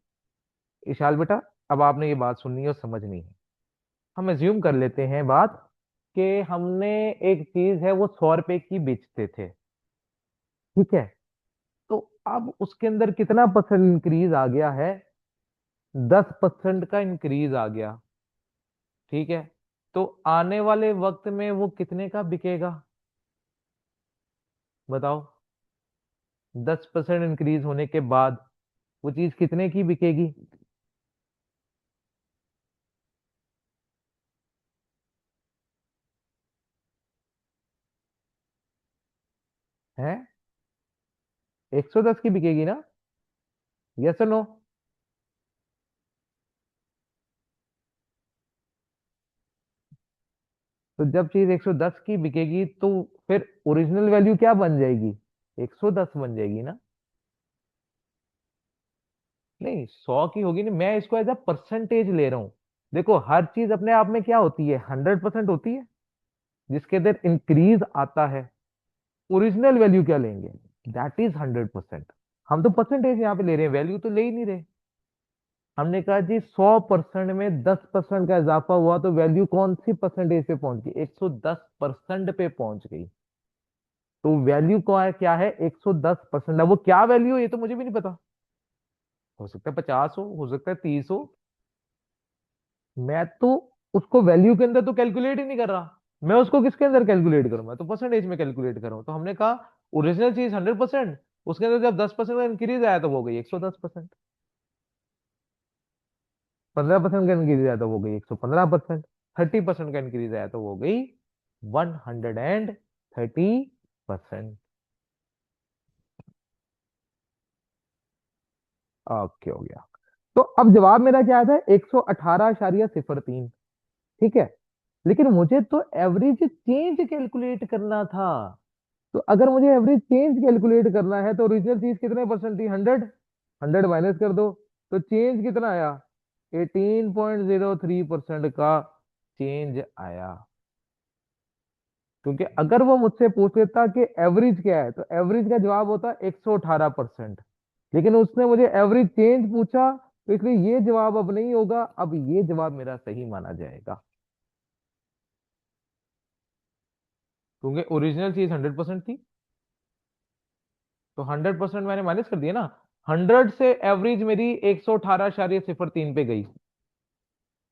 इशाल बेटा, अब आपने ये बात सुननी है और समझनी है। हम एज्यूम कर लेते हैं बात कि हमने एक चीज है वो 100 रुपए की बेचते थे। ठीक है। तो अब उसके अंदर कितना परसेंट इंक्रीज आ गया है? 10% का इंक्रीज आ गया। ठीक है। तो आने वाले वक्त में वो कितने का बिकेगा? बताओ। 10% इंक्रीज होने के बाद वो चीज कितने की बिकेगी? है, 110 की बिकेगी ना? यस और नो? तो जब चीज 110 की बिकेगी तो फिर ओरिजिनल वैल्यू क्या बन जाएगी? 110 बन जाएगी ना? नहीं, 100 की होगी नहीं, मैं इसको एज अ परसेंटेज ले रहा हूं। देखो, हर चीज अपने आप में क्या होती है? 100% होती है, जिसके अंदर इंक्रीज आता है। ओरिजिनल वैल्यू क्या लेंगे? That is 100%। हम तो परसेंटेज यहाँ पे ले रहे हैं, वैल्यू तो ले ही नहीं रहे। हमने कहा जी 100% में 10% का इजाफा हुआ तो वैल्यू कौन सी परसेंटेज पे पहुंच गई? 110% पे पहुंच गई। तो वैल्यू को है क्या है? 110%। अब वो क्या वैल्यू है ये तो मुझे भी नहीं पता। हो सकता है 50 हो सकता है 30 हो। मैं तो उसको वैल्यू के अंदर तो कैलकुलेट ही नहीं कर रहा। मैं उसको किसके अंदर कैलकुलेट करूँ, मैं तो परसेंटेज में कैलकुलेट करूँ। तो हमने कहा ओरिजिनल चीज 100%, उसके अंदर जब 10% का इंक्रीज आया तो वो हो गई 110%, 15% का इंक्रीज आया तो वो हो गई 115%, 30% का इंक्रीज आया तो वो हो गई 130%। ओके हो गया। तो अब जवाब मेरा क्या आता है, 118.03। ठीक है, लेकिन मुझे तो एवरेज चेंज कैलकुलेट करना था। तो अगर मुझे एवरेज चेंज कैलकुलेट करना है तो ओरिजिनल चीज कितने परसेंट थी, 100, 100 माइनस कर दो, तो चेंज कितना आया, 18.03% का चेंज आया। क्योंकि अगर वो मुझसे पूछ लेता कि एवरेज क्या है, तो एवरेज का जवाब होता 118%, लेकिन उसने मुझे एवरेज चेंज पूछा, तो इसलिए ये जवाब अब नहीं होगा, अब ये जवाब मेरा सही माना जाएगा। क्योंकि ओरिजिनल चीज 100% थी, तो 100% मैंने माइनस कर दिया ना। 100 से एवरेज मेरी 118.03 पे गई,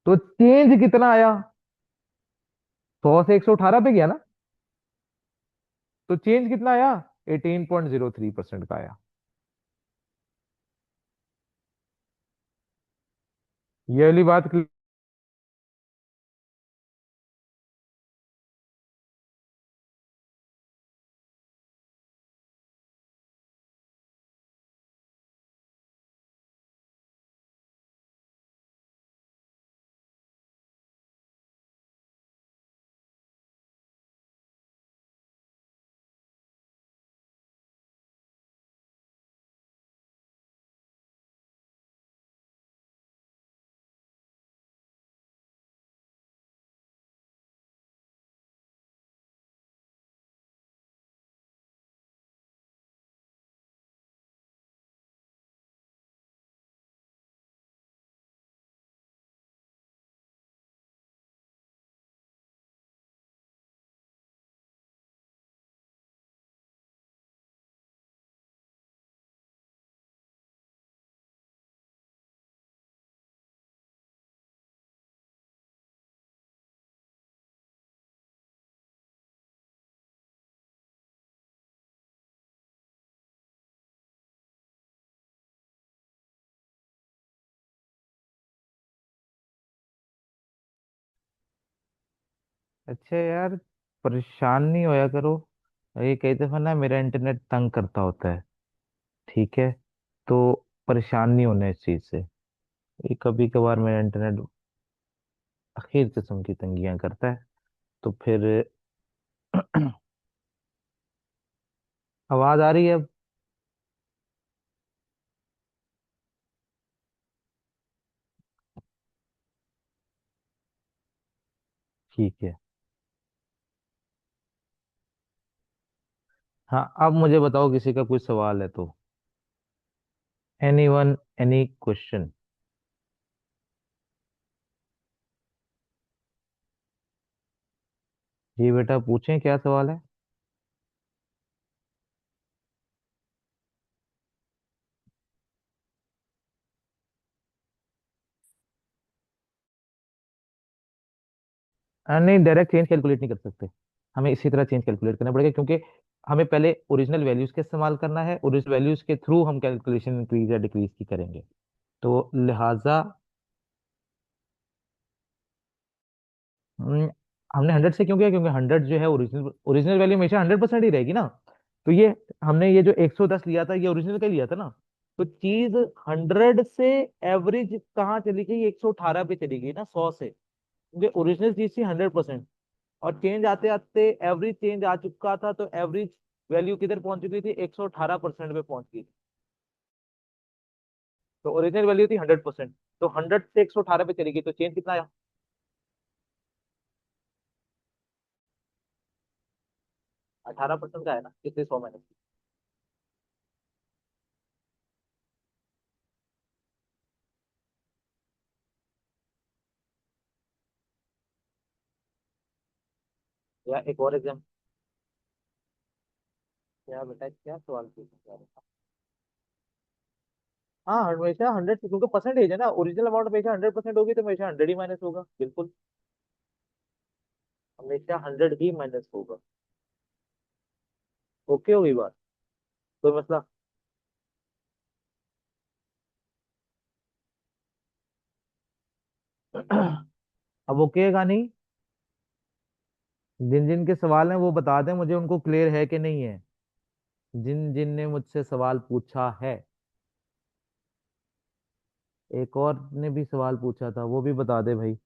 तो चेंज कितना आया, 100 से 118 पे गया ना, तो चेंज कितना आया, 18.03% का आया। ये वाली बात अच्छा यार, परेशान नहीं होया करो। ये कई दफा ना मेरा इंटरनेट तंग करता होता है, ठीक है, तो परेशान नहीं होना इस चीज से। ये कभी कभार मेरा इंटरनेट आखिर किस्म की तंगियां करता है, तो फिर आवाज आ रही है अब? ठीक है। हाँ, अब मुझे बताओ किसी का कोई सवाल है तो। Any one, any question? जी बेटा, पूछें क्या सवाल है। नहीं, डायरेक्ट चेंज कैलकुलेट नहीं कर सकते, हमें इसी तरह चेंज कैलकुलेट करना पड़ेगा, क्योंकि हमें पहले ओरिजिनल वैल्यूज का इस्तेमाल करना है, ओरिजिनल वैल्यूज के थ्रू हम कैलकुलेशन इंक्रीज या डिक्रीज की करेंगे। तो लिहाजा हम्म, हमने 100 से क्यों किया, क्योंकि 100 जो है ओरिजिनल ओरिजिनल वैल्यू हमेशा 100% ही रहेगी ना। तो ये हमने ये जो 110 लिया था, ये ओरिजिनल का ही लिया था ना। तो चीज 100 से एवरेज कहाँ चली गई, 118 पे चली गई ना, 100 से, क्योंकि ओरिजिनल चीज थी 100%, और चेंज आते आते एवरेज चेंज आ चुका था, तो एवरेज वैल्यू किधर पहुंच चुकी थी, 118% पे पहुंच गई। तो ओरिजिनल वैल्यू थी 100%, तो 100 से 118 पे चली गई, तो चेंज कितना आया, 18% का है ना, कितने 100 माइनस, या एक और एग्जाम्पल। क्या बेटा, क्या सवाल पूछा? हाँ, हमेशा 100, क्योंकि परसेंटेज है ना, ओरिजिनल अमाउंट हमेशा 100% होगी, तो हमेशा 100 ही माइनस होगा, बिल्कुल। हमेशा 100 ही माइनस होगा। ओके होगी बात? कोई मसला? अब ओके का नहीं? जिन जिन के सवाल हैं वो बता दें मुझे, उनको क्लियर है कि नहीं है। जिन जिन ने मुझसे सवाल पूछा है। एक और ने भी सवाल पूछा था, वो भी बता दे भाई।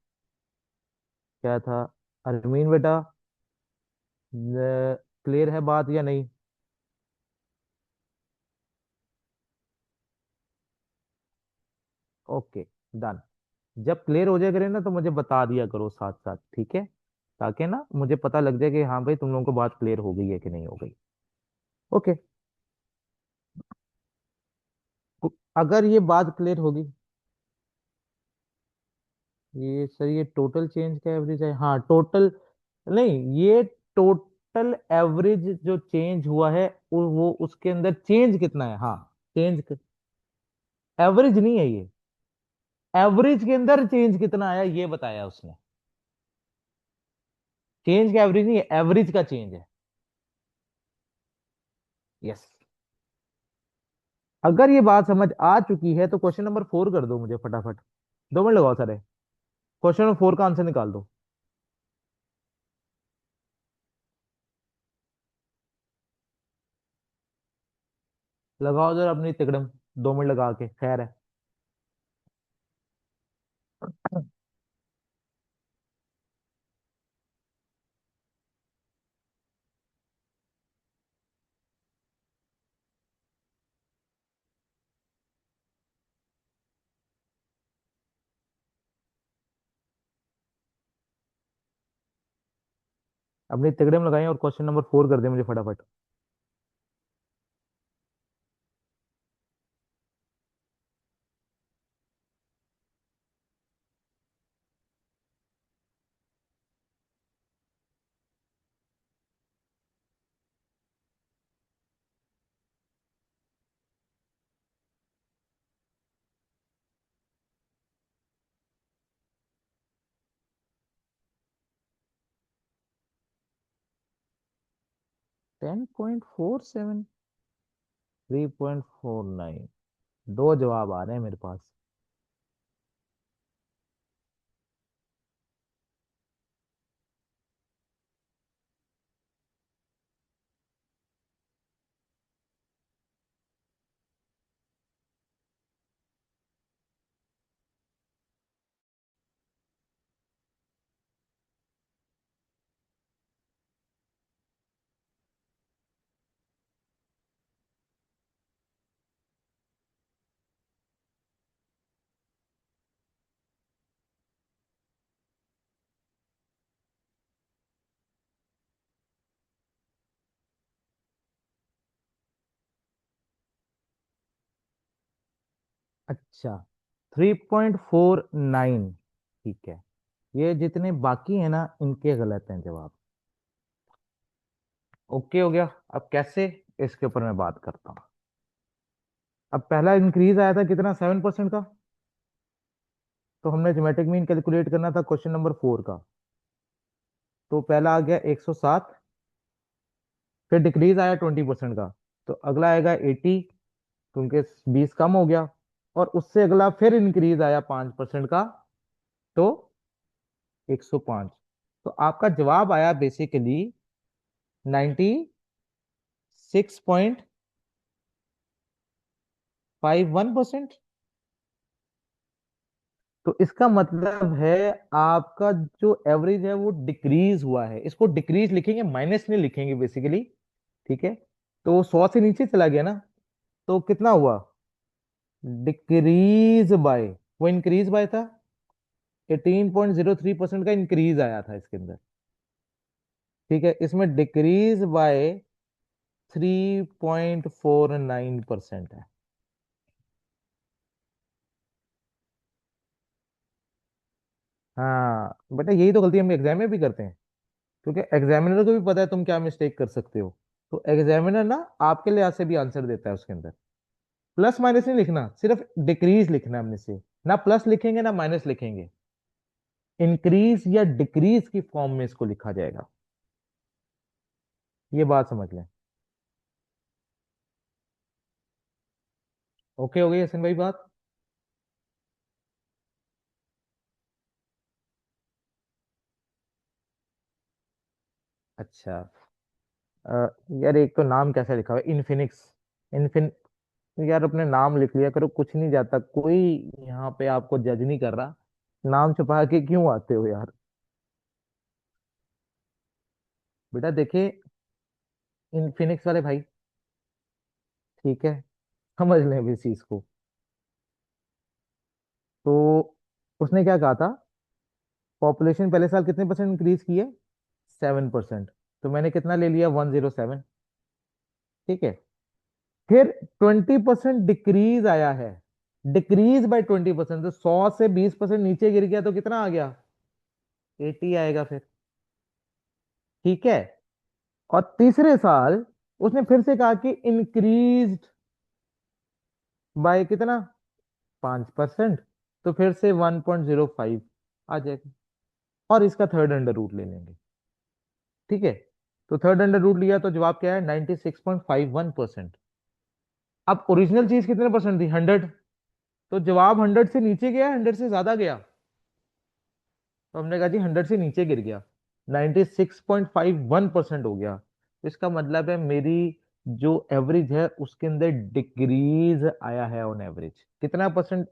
क्या था? अरमीन बेटा, क्लियर है बात या नहीं? Okay, done. जब क्लियर हो जाए करे ना तो मुझे बता दिया करो साथ साथ, ठीक है? ताकि ना मुझे पता लग जाए कि हाँ भाई तुम लोगों को बात क्लियर हो गई है कि नहीं हो गई। ओके। अगर ये बात क्लियर होगी। ये सर, ये टोटल चेंज का एवरेज है, हाँ टोटल। नहीं, ये टोटल एवरेज जो चेंज हुआ है वो उसके अंदर चेंज कितना है, हाँ। चेंज, एवरेज नहीं है ये। एवरेज के अंदर चेंज कितना आया ये बताया उसने। चेंज का एवरेज नहीं है, एवरेज का चेंज है। यस। अगर ये बात समझ आ चुकी है तो क्वेश्चन नंबर 4 कर दो मुझे फटाफट। 2 मिनट लगाओ सारे। क्वेश्चन नंबर 4 का आंसर निकाल दो। लगाओ जरा अपनी तिकड़म। 2 मिनट लगा के, खैर है। अपनी तिकड़म लगाई और क्वेश्चन नंबर 4 कर दे मुझे फटाफट। 10.47। 3.49। दो जवाब आ रहे हैं मेरे पास। अच्छा, 3.49। ठीक है। ये जितने बाकी हैं ना इनके गलत हैं जवाब। ओके हो गया। अब कैसे, इसके ऊपर मैं बात करता हूँ। अब पहला इंक्रीज आया था कितना, 7% का। तो हमने ज्योमेट्रिक मीन कैलकुलेट करना था क्वेश्चन नंबर 4 का। तो पहला आ गया 107। फिर डिक्रीज आया 20% का। तो अगला आएगा 80, क्योंकि 20 कम हो गया। और उससे अगला फिर इंक्रीज आया 5% का। तो 105। तो आपका जवाब आया बेसिकली 96.51%। तो इसका मतलब है आपका जो एवरेज है वो डिक्रीज हुआ है। इसको डिक्रीज लिखेंगे, माइनस नहीं लिखेंगे बेसिकली। ठीक है। तो 100 से नीचे चला गया ना, तो कितना हुआ? डिक्रीज बाय, वो इंक्रीज बाय था। 18.03% का इंक्रीज आया था इसके अंदर। ठीक है, इसमें डिक्रीज बाय 3.49% है। हाँ बेटा, यही तो गलती हम एग्जाम में भी करते हैं। क्योंकि एग्जामिनर को भी पता है तुम क्या मिस्टेक कर सकते हो। तो एग्जामिनर ना आपके लिहाज से भी आंसर देता है उसके अंदर। प्लस माइनस नहीं लिखना, सिर्फ डिक्रीज लिखना है हमने से। ना प्लस लिखेंगे ना माइनस लिखेंगे। इंक्रीज या डिक्रीज की फॉर्म में इसको लिखा जाएगा। ये बात समझ लें। ओके हो गई हसन भाई बात? अच्छा। अ, यार एक तो नाम कैसा लिखा हुआ है, इन्फिनिक्स। इन्फिन यार अपने नाम लिख लिया करो, कुछ नहीं जाता कोई। यहाँ पे आपको जज नहीं कर रहा। नाम छुपा के क्यों आते हो यार? बेटा देखिए, इन्फिनिक्स वाले भाई, ठीक है, समझ लें अभी इस चीज को। तो उसने क्या कहा था, पॉपुलेशन पहले साल कितने परसेंट इंक्रीज की है? 7%। तो मैंने कितना ले लिया, 107। ठीक है। फिर 20% डिक्रीज आया है, डिक्रीज बाय 20%, तो 100 से 20% नीचे गिर गया तो कितना आ गया? 80 आएगा फिर। ठीक है। और तीसरे साल उसने फिर से कहा कि इंक्रीज बाय कितना, 5%, तो फिर से 1.05 आ जाएगा। और इसका थर्ड अंडर रूट ले लेंगे। ठीक है। तो थर्ड अंडर रूट लिया तो जवाब क्या है, 96.51%। अब ओरिजिनल चीज कितने परसेंट थी, 100। तो जवाब 100 से नीचे गया, 100 से ज्यादा गया? तो हमने कहा जी 100 से नीचे गिर गया, 96.51% हो गया। तो इसका मतलब है मेरी जो एवरेज है उसके अंदर डिक्रीज आया है, ऑन एवरेज कितना परसेंट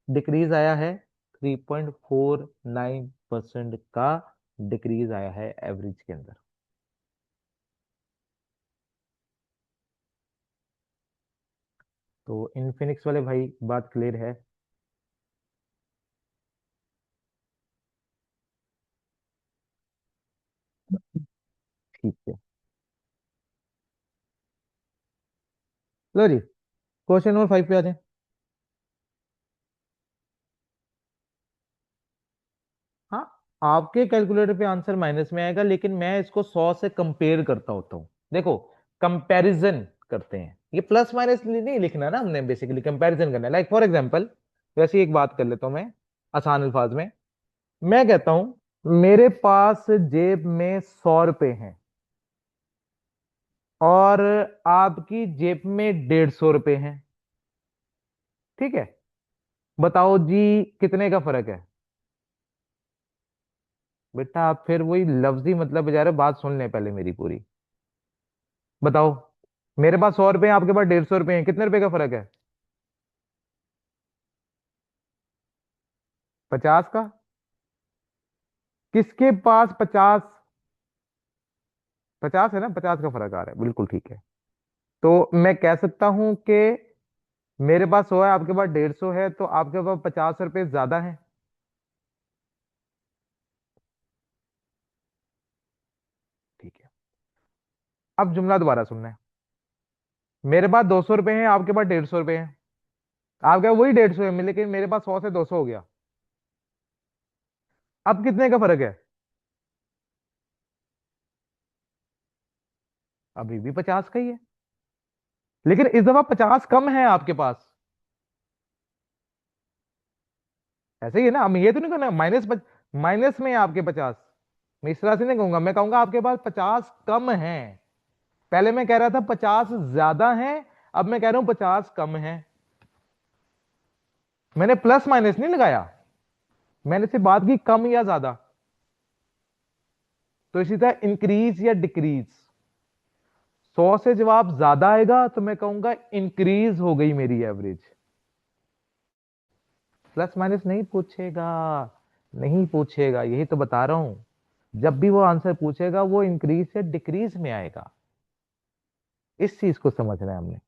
डिक्रीज आया है? 3.49% का डिक्रीज आया है एवरेज के अंदर। तो इनफिनिक्स वाले भाई बात क्लियर है? ठीक है। लो जी, क्वेश्चन नंबर 5 पे आ जाए। हाँ, आपके कैलकुलेटर पे आंसर माइनस में आएगा, लेकिन मैं इसको 100 से कंपेयर करता होता हूँ। देखो, कंपैरिजन करते हैं, ये प्लस माइनस नहीं लिखना ना, हमने बेसिकली कंपैरिजन करना है। लाइक फॉर एग्जांपल, वैसे ही एक बात कर लेता हूं मैं, आसान अल्फाज में। मैं कहता हूं मेरे पास जेब में 100 रुपए हैं, और आपकी जेब में 150 रुपए हैं। ठीक है। बताओ जी, कितने का फर्क है? बेटा आप फिर वही लफ्जी मतलब बजा रहे हो, बात सुन लें पहले मेरी पूरी। बताओ, मेरे पास 100 रुपए हैं, आपके पास 150 रुपए हैं, कितने रुपए का फर्क है? 50 का। किसके पास 50? 50 है ना, 50 का फर्क आ रहा है, बिल्कुल ठीक है। तो मैं कह सकता हूं कि मेरे पास 100 है, आपके पास 150 है, तो आपके पास 50 रुपए ज्यादा है। ठीक है। अब जुमला दोबारा सुनना है। मेरे पास 200 रुपए हैं, आपके पास 150 रुपए हैं। आपके पास वही 150 है, लेकिन मेरे पास 100 से 200 हो गया। अब कितने का फर्क है? अभी भी 50 का ही है, लेकिन इस दफा 50 कम है आपके पास। ऐसे ही है ना, हम ये तो नहीं करना माइनस, माइनस में है आपके 50। मैं इस तरह से नहीं कहूंगा, मैं कहूंगा आपके पास 50 कम है। पहले मैं कह रहा था 50 ज्यादा है, अब मैं कह रहा हूं 50 कम है। मैंने प्लस माइनस नहीं लगाया, मैंने सिर्फ बात की कम या ज्यादा। तो इसी तरह इंक्रीज या डिक्रीज, 100 से जवाब ज्यादा आएगा तो मैं कहूंगा इंक्रीज हो गई मेरी एवरेज। प्लस माइनस नहीं पूछेगा, नहीं पूछेगा, यही तो बता रहा हूं। जब भी वो आंसर पूछेगा वो इंक्रीज से डिक्रीज में आएगा। इस चीज को समझना है हमने,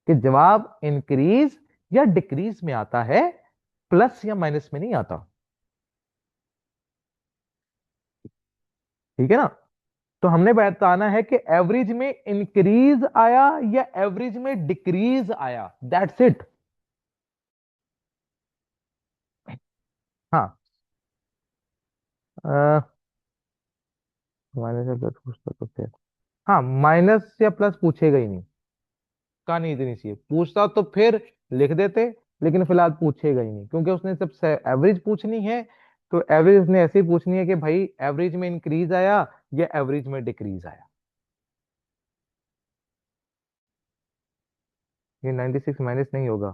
कि जवाब इंक्रीज या डिक्रीज में आता है, प्लस या माइनस में नहीं आता। ठीक है ना? तो हमने बताना है कि एवरेज में इंक्रीज आया या एवरेज में डिक्रीज आया, दैट्स इट। हाँ। माइनस या प्लस पूछता तो फिर, हाँ माइनस या प्लस पूछेगा ही नहीं, कहानी इतनी सी है। पूछता तो फिर लिख देते, लेकिन फिलहाल पूछेगा ही नहीं, क्योंकि उसने जब एवरेज पूछनी है तो एवरेज ने ऐसे ही पूछनी है कि भाई एवरेज में इंक्रीज आया या एवरेज में डिक्रीज आया। ये 96 माइनस नहीं होगा।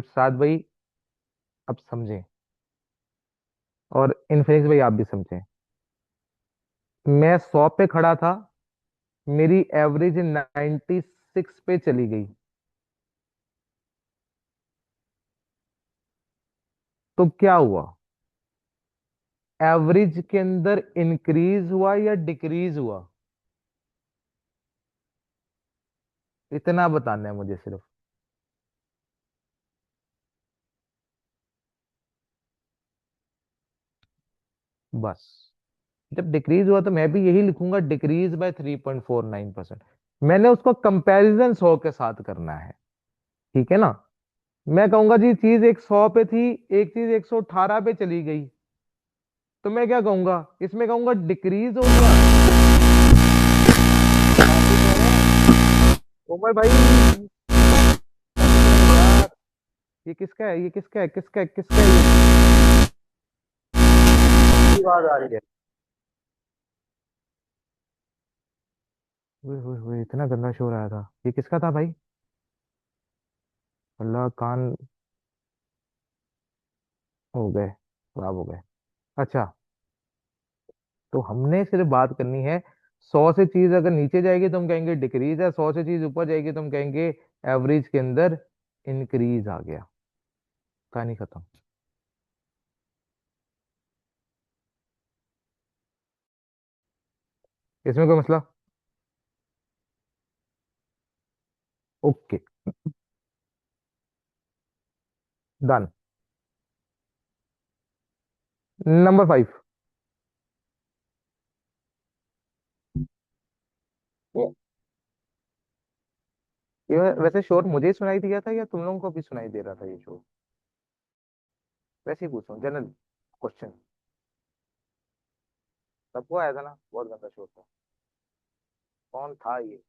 साद भाई, अब समझें, और इनफिनिक्स भाई आप भी समझें। मैं 100 पे खड़ा था, मेरी एवरेज 96 पे चली गई, तो क्या हुआ? एवरेज के अंदर इंक्रीज हुआ या डिक्रीज हुआ? इतना बताना है मुझे सिर्फ। बस। जब डिक्रीज हुआ तो मैं भी यही लिखूंगा, डिक्रीज बाय 3.49%। मैंने उसको कंपैरिजन 100 के साथ करना है। ठीक है ना? मैं कहूंगा जी चीज एक 100 पे थी, एक चीज 118 पे चली गई, तो मैं क्या कहूंगा इसमें? कहूंगा डिक्रीज हो गया। आप भी कह रहे हैं उमर भाई, यार, ये किसका है, ये किसका है, किसका है, किसका है ये आवाज आ रही है? ओए इतना गंदा शोर आया था, ये किसका था भाई? अल्लाह, कान हो गए, खराब हो गए। अच्छा, तो हमने सिर्फ बात करनी है, 100 से चीज अगर नीचे जाएगी तो हम कहेंगे डिक्रीज है, 100 से चीज ऊपर जाएगी तो हम कहेंगे एवरेज के अंदर इंक्रीज आ गया। कहानी खत्म। इसमें कोई मसला? Okay, done. नंबर 5। ये वैसे शोर मुझे ही सुनाई दिया था या तुम लोगों को भी सुनाई दे रहा था ये शोर? वैसे ही पूछो, जनरल क्वेश्चन। सबको आया था ना, बहुत गंदा शोर था। कौन था ये?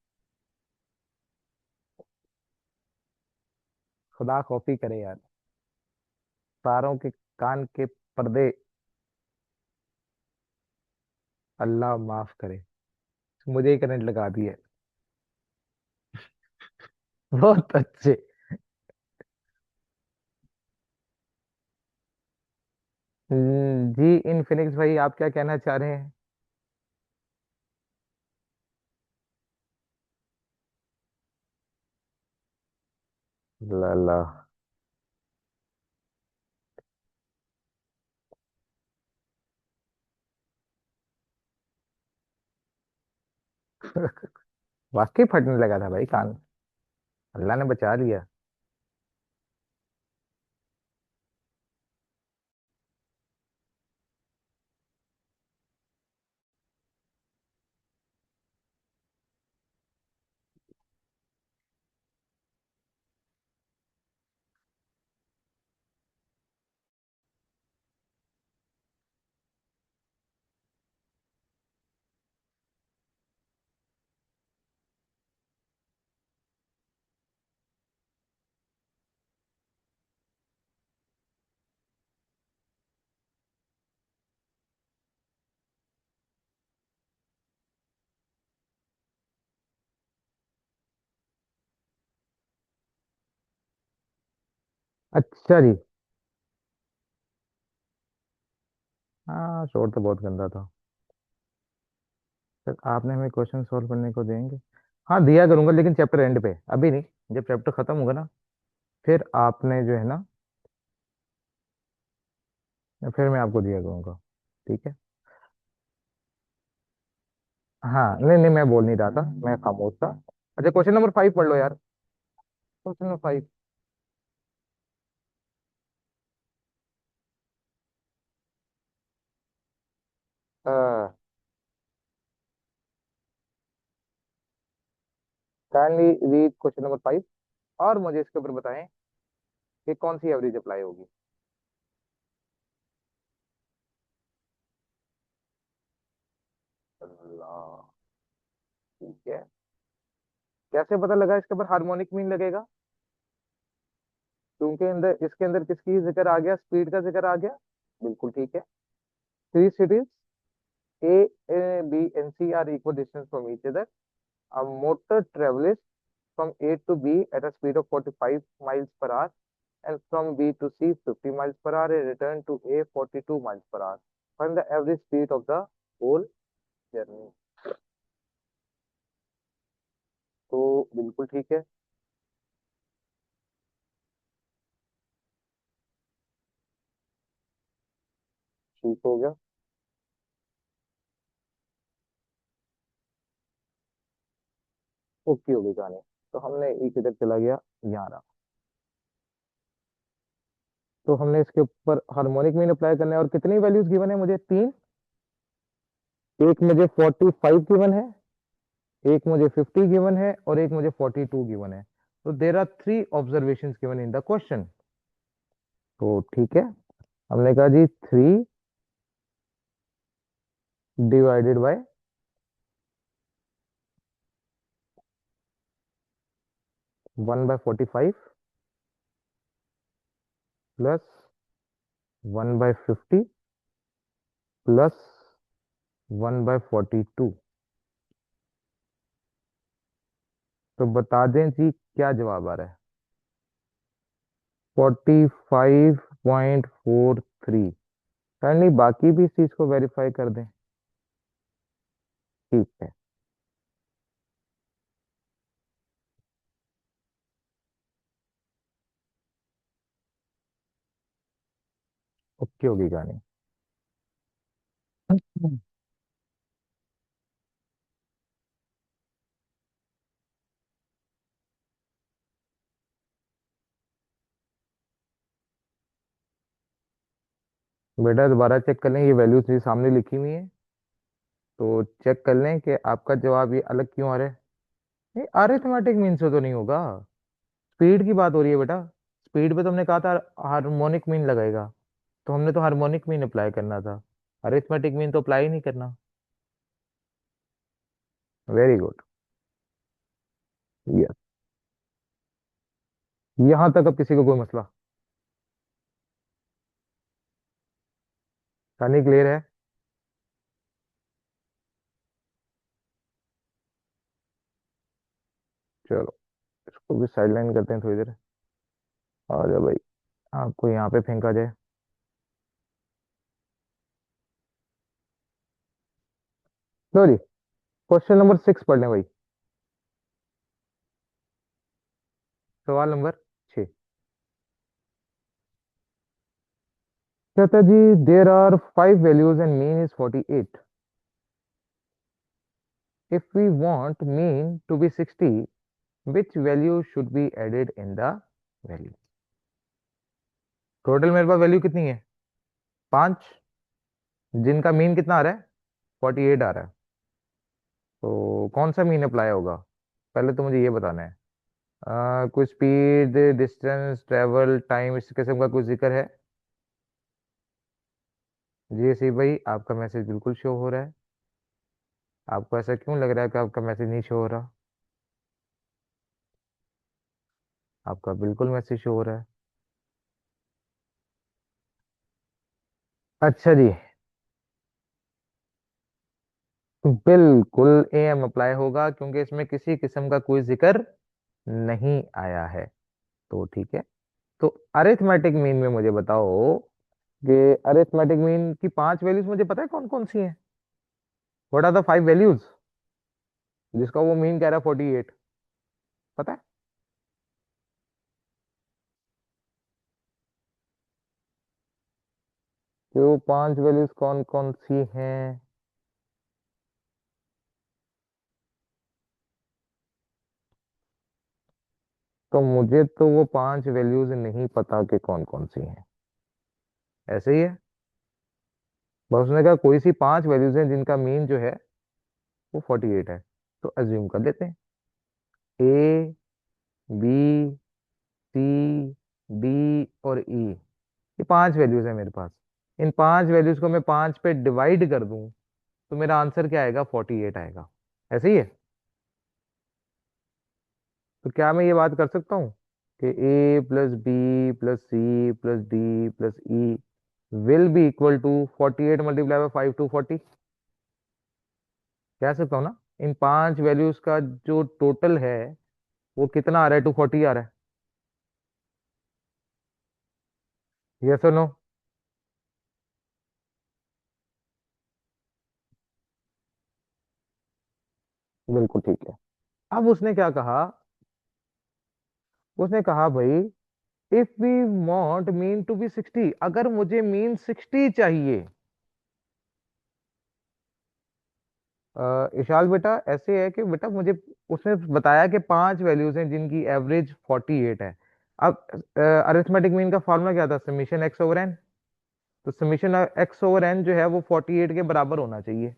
खुदा कॉपी करे यार, तारों के कान के पर्दे, अल्लाह माफ करे। मुझे ही करंट लगा दिए। बहुत अच्छे। जी इनफिनिक्स भाई, आप क्या कहना चाह रहे हैं? ला ला। वाकई फटने लगा था भाई कान। अल्लाह ने बचा लिया। अच्छा जी। हाँ, शोर तो बहुत गंदा था। सर आपने हमें क्वेश्चन सॉल्व करने को देंगे? हाँ दिया करूंगा, लेकिन चैप्टर एंड पे, अभी नहीं। जब चैप्टर खत्म होगा ना, फिर आपने जो है ना, फिर मैं आपको दिया करूंगा। ठीक है? हाँ, नहीं नहीं, मैं बोल नहीं रहा था, मैं खामोश था। अच्छा, क्वेश्चन नंबर 5 पढ़ लो यार। Question number 5। Kindly read question number 5, और मुझे इसके ऊपर बताएं कि कौन सी एवरेज अप्लाई होगी। अल्लाह। ठीक है। कैसे पता लगा इसके ऊपर हार्मोनिक मीन लगेगा? क्योंकि अंदर इसके अंदर किसकी जिक्र आ गया, स्पीड का जिक्र आ गया। बिल्कुल ठीक है। Three cities A, B and C are equal distance from each other. A motor travels from A to B at a speed of 45 miles per hour and from B to C 50 miles per hour and return to A 42 miles per hour. Find the average speed of the whole journey. तो बिल्कुल ठीक है। ठीक हो गया। ओके हो गई कहानी। तो हमने एक इधर चला गया, यहाँ रहा। तो हमने इसके ऊपर हार्मोनिक मीन अप्लाई करना है, और कितनी वैल्यूज गिवन है मुझे, तीन। एक मुझे 45 गिवन है, एक मुझे 50 गिवन है, और एक मुझे 42 गिवन है। तो there are three observation given in the question. तो ठीक है, हमने कहा जी 3 डिवाइडेड बाय 1/45 प्लस 1/50 प्लस 1/42। तो बता दें जी क्या जवाब आ रहा है। 45.43। काइंडली बाकी भी इस चीज को वेरीफाई कर दें। ठीक है। ओके होगी कहानी। बेटा दोबारा चेक कर लें, ये वैल्यूज भी सामने लिखी हुई है। तो चेक कर लें कि आपका जवाब ये अलग क्यों आ रहा है। ये अरिथमेटिक मीन से तो नहीं होगा। स्पीड की बात हो रही है बेटा। स्पीड पे तुमने कहा था हार्मोनिक मीन लगाएगा, तो हमने तो हार्मोनिक मीन अप्लाई करना था, अरिथमेटिक मीन तो अप्लाई ही नहीं करना। Very good. यस। यहां तक अब किसी को कोई मसला, कहानी क्लियर है। चलो इसको भी साइडलाइन करते हैं थोड़ी देर। आ जाओ भाई, आपको यहाँ पे फेंका जाए। लो जी, क्वेश्चन नंबर 6 पढ़ लें भाई। सवाल नंबर 6। कहता है जी, there are 5 values and mean is 48। If we want mean to be 60, which value should be added in the value. Total मेरे पास वैल्यू कितनी है, 5, जिनका मीन कितना आ रहा है, 48 आ रहा है। तो कौन सा मीन अप्लाई होगा, पहले तो मुझे ये बताना है। कोई स्पीड, डिस्टेंस, ट्रेवल टाइम, इस किस्म का कुछ जिक्र है। जी सी भाई, आपका मैसेज बिल्कुल शो हो रहा है। आपको ऐसा क्यों लग रहा है कि आपका मैसेज नहीं शो हो रहा। आपका बिल्कुल मैसेज शो हो रहा है। अच्छा जी, बिल्कुल एम अप्लाई होगा, क्योंकि इसमें किसी किस्म का कोई जिक्र नहीं आया है। तो ठीक है। तो अरिथमेटिक मीन में मुझे बताओ कि अरिथमेटिक मीन की 5 वैल्यूज मुझे पता है कौन कौन सी हैं। व्हाट आर द 5 वैल्यूज जिसका वो मीन कह रहा है 48, पता है। कि वो 5 वैल्यूज कौन कौन सी हैं। तो मुझे तो वो 5 वैल्यूज नहीं पता कि कौन कौन सी हैं। ऐसे ही है, बस उसने कहा कोई सी 5 वैल्यूज हैं जिनका मीन जो है वो 48 है। तो अज्यूम कर लेते हैं ए, बी, सी, डी और ई, ये 5 वैल्यूज है मेरे पास। इन 5 वैल्यूज को मैं 5 पे डिवाइड कर दूं तो मेरा आंसर क्या आएगा, 48 आएगा। ऐसे ही है। तो क्या मैं ये बात कर सकता हूँ कि A plus B plus C plus D plus E will be equal to 48 multiply by 5 240। कह सकता हूँ ना, इन पांच वैल्यूज का जो टोटल है वो कितना आ रहा है, 240 आ रहा है। यस और नो? बिल्कुल ठीक है। अब उसने क्या कहा, उसने कहा भाई if we want mean to be 60, अगर मुझे मीन 60 चाहिए। इशाल बेटा ऐसे है कि बेटा मुझे, उसने बताया कि पांच वैल्यूज हैं जिनकी एवरेज 48 है। अब अरिथमेटिक मीन का फॉर्मूला क्या था, समीशन एक्स ओवर एन। तो समीशन एक्स ओवर एन जो है वो 48 के बराबर होना चाहिए।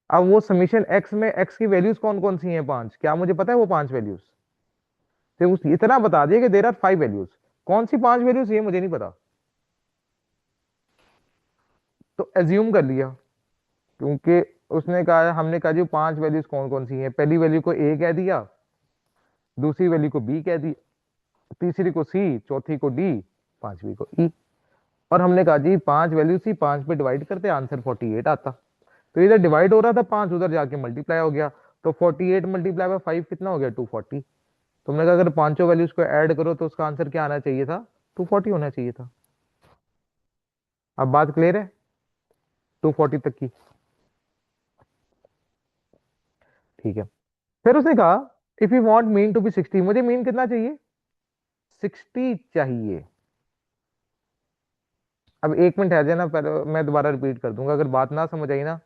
अब वो समीशन एक्स में एक्स की वैल्यूज कौन कौन सी हैं, पांच, क्या मुझे पता है वो पांच वैल्यूज? तो उस इतना बता दिया कि देर आर 5 वैल्यूज। कौन सी पांच वैल्यूज ये मुझे नहीं पता। तो एज्यूम कर लिया, क्योंकि उसने कहा, हमने कहा जी पांच वैल्यूज कौन कौन सी हैं, पहली वैल्यू को ए कह दिया, दूसरी वैल्यू को बी कह दी, तीसरी को सी, चौथी को डी, पांचवी को ई। और हमने कहा जी पांच वैल्यू सी, पांच पे डिवाइड करते आंसर 48 आता। तो इधर डिवाइड हो रहा था, पांच उधर जाके मल्टीप्लाई हो गया। तो 48 मल्टीप्लाई बाय 5 कितना हो गया, 240। तुमने कहा अगर पांचों वैल्यूज को ऐड करो तो उसका आंसर क्या आना चाहिए था, 240 होना चाहिए था। अब बात क्लियर है 240 तक की? ठीक है। फिर उसने कहा if you want mean to be 60, मुझे मीन कितना चाहिए, 60 चाहिए। अब एक मिनट है जाना, पहले मैं दोबारा रिपीट कर दूंगा, अगर बात ना समझ आई ना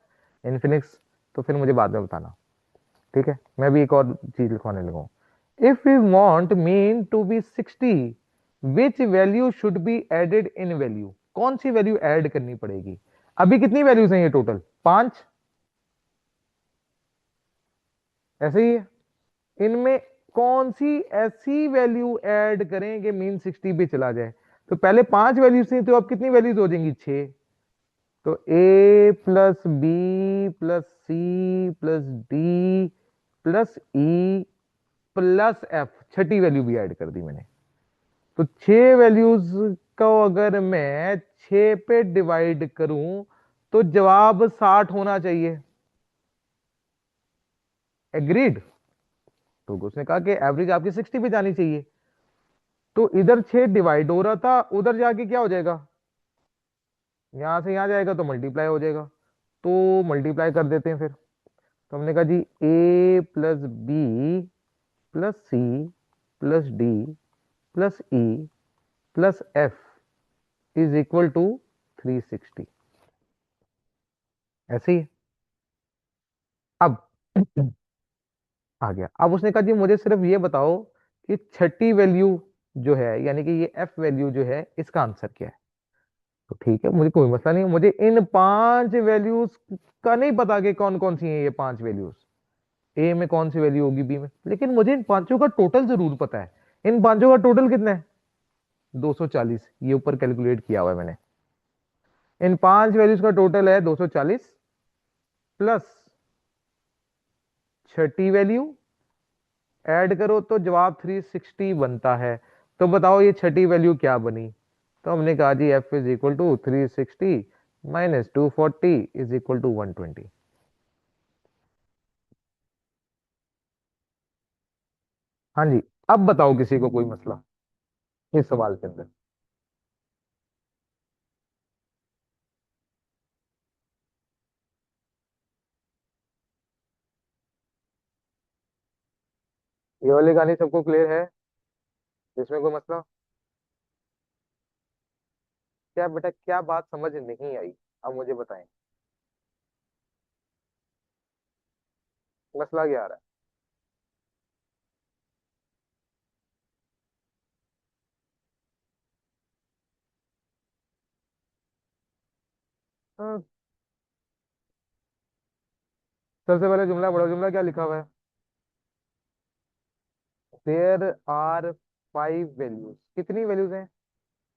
इन्फिनिक्स, तो फिर मुझे बाद में बताना। ठीक है, मैं भी एक और चीज लिखवाने लगा हूं। If we want mean to be 60, which value should be added in value, कौन सी वैल्यू ऐड करनी पड़ेगी? अभी कितनी वैल्यूज हैं ये टोटल, पांच, ऐसे ही है। इनमें कौन सी ऐसी वैल्यू ऐड करें कि मीन 60 पे चला जाए? तो पहले पांच वैल्यूज थी, तो अब कितनी वैल्यूज हो जाएंगी, छह। तो A plus B plus C plus D plus E plus F, छठी वैल्यू भी ऐड कर दी मैंने। तो छह वैल्यूज को अगर मैं छह पे डिवाइड करूं तो जवाब 60 होना चाहिए। एग्रीड? तो उसने कहा कि एवरेज आपकी 60 पे जानी चाहिए। तो इधर छह डिवाइड हो रहा था, उधर जाके क्या हो जाएगा, यहां से यहां जाएगा तो मल्टीप्लाई हो जाएगा। तो मल्टीप्लाई कर देते हैं फिर। तो हमने कहा जी A plus B plus C plus D plus E plus F is equal to 360। ऐसे ही है। अब आ गया। अब उसने कहा जी मुझे सिर्फ ये बताओ कि छठी वैल्यू जो है, यानी कि ये एफ वैल्यू जो है, इसका आंसर क्या है? तो ठीक है, मुझे कोई मसला नहीं, मुझे इन पांच वैल्यूज का नहीं पता कि कौन कौन सी हैं ये पांच वैल्यूज, ए में कौन सी वैल्यू होगी, बी में, लेकिन मुझे इन पांचों का टोटल जरूर पता है। इन पांचों का टोटल कितना है, 240। ये ऊपर कैलकुलेट किया हुआ है मैंने। इन पांच वैल्यूज का टोटल है 240 प्लस छठी वैल्यू, ऐड करो तो जवाब 360 बनता है। तो बताओ ये छठी वैल्यू क्या बनी? तो हमने कहा जी F is equal to 360 minus 240 is equal to 120। हाँ जी। अब बताओ किसी को कोई मसला इस सवाल के अंदर? ये वाली कहानी सबको क्लियर है, इसमें कोई मसला? क्या बेटा, क्या बात समझ नहीं आई, अब मुझे बताएं, मसला क्या आ रहा है? सबसे पहले जुमला बड़ा जुमला क्या लिखा हुआ है, देयर आर 5 वैल्यूज। कितनी वैल्यूज हैं?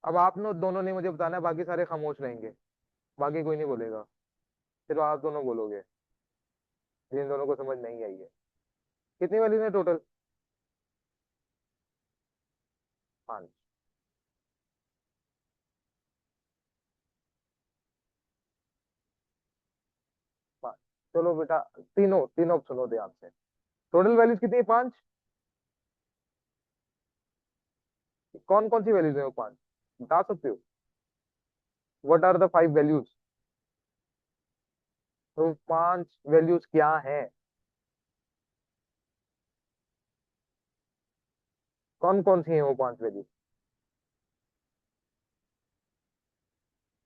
अब आप दोनों ने मुझे बताना है, बाकी सारे खामोश रहेंगे, बाकी कोई नहीं बोलेगा, सिर्फ आप दोनों बोलोगे जिन दोनों को समझ नहीं आई है। कितनी वैल्यूज हैं टोटल? 5। 5। चलो बेटा, तीनों तीनों सुनो ध्यान से। टोटल वैल्यूज कितनी है? 5। कौन कौन सी वैल्यूज है वो 5? बता सकते हो? What are the 5 values? तो 5 वैल्यूज क्या है? कौन कौन सी है वो 5 वैल्यूज?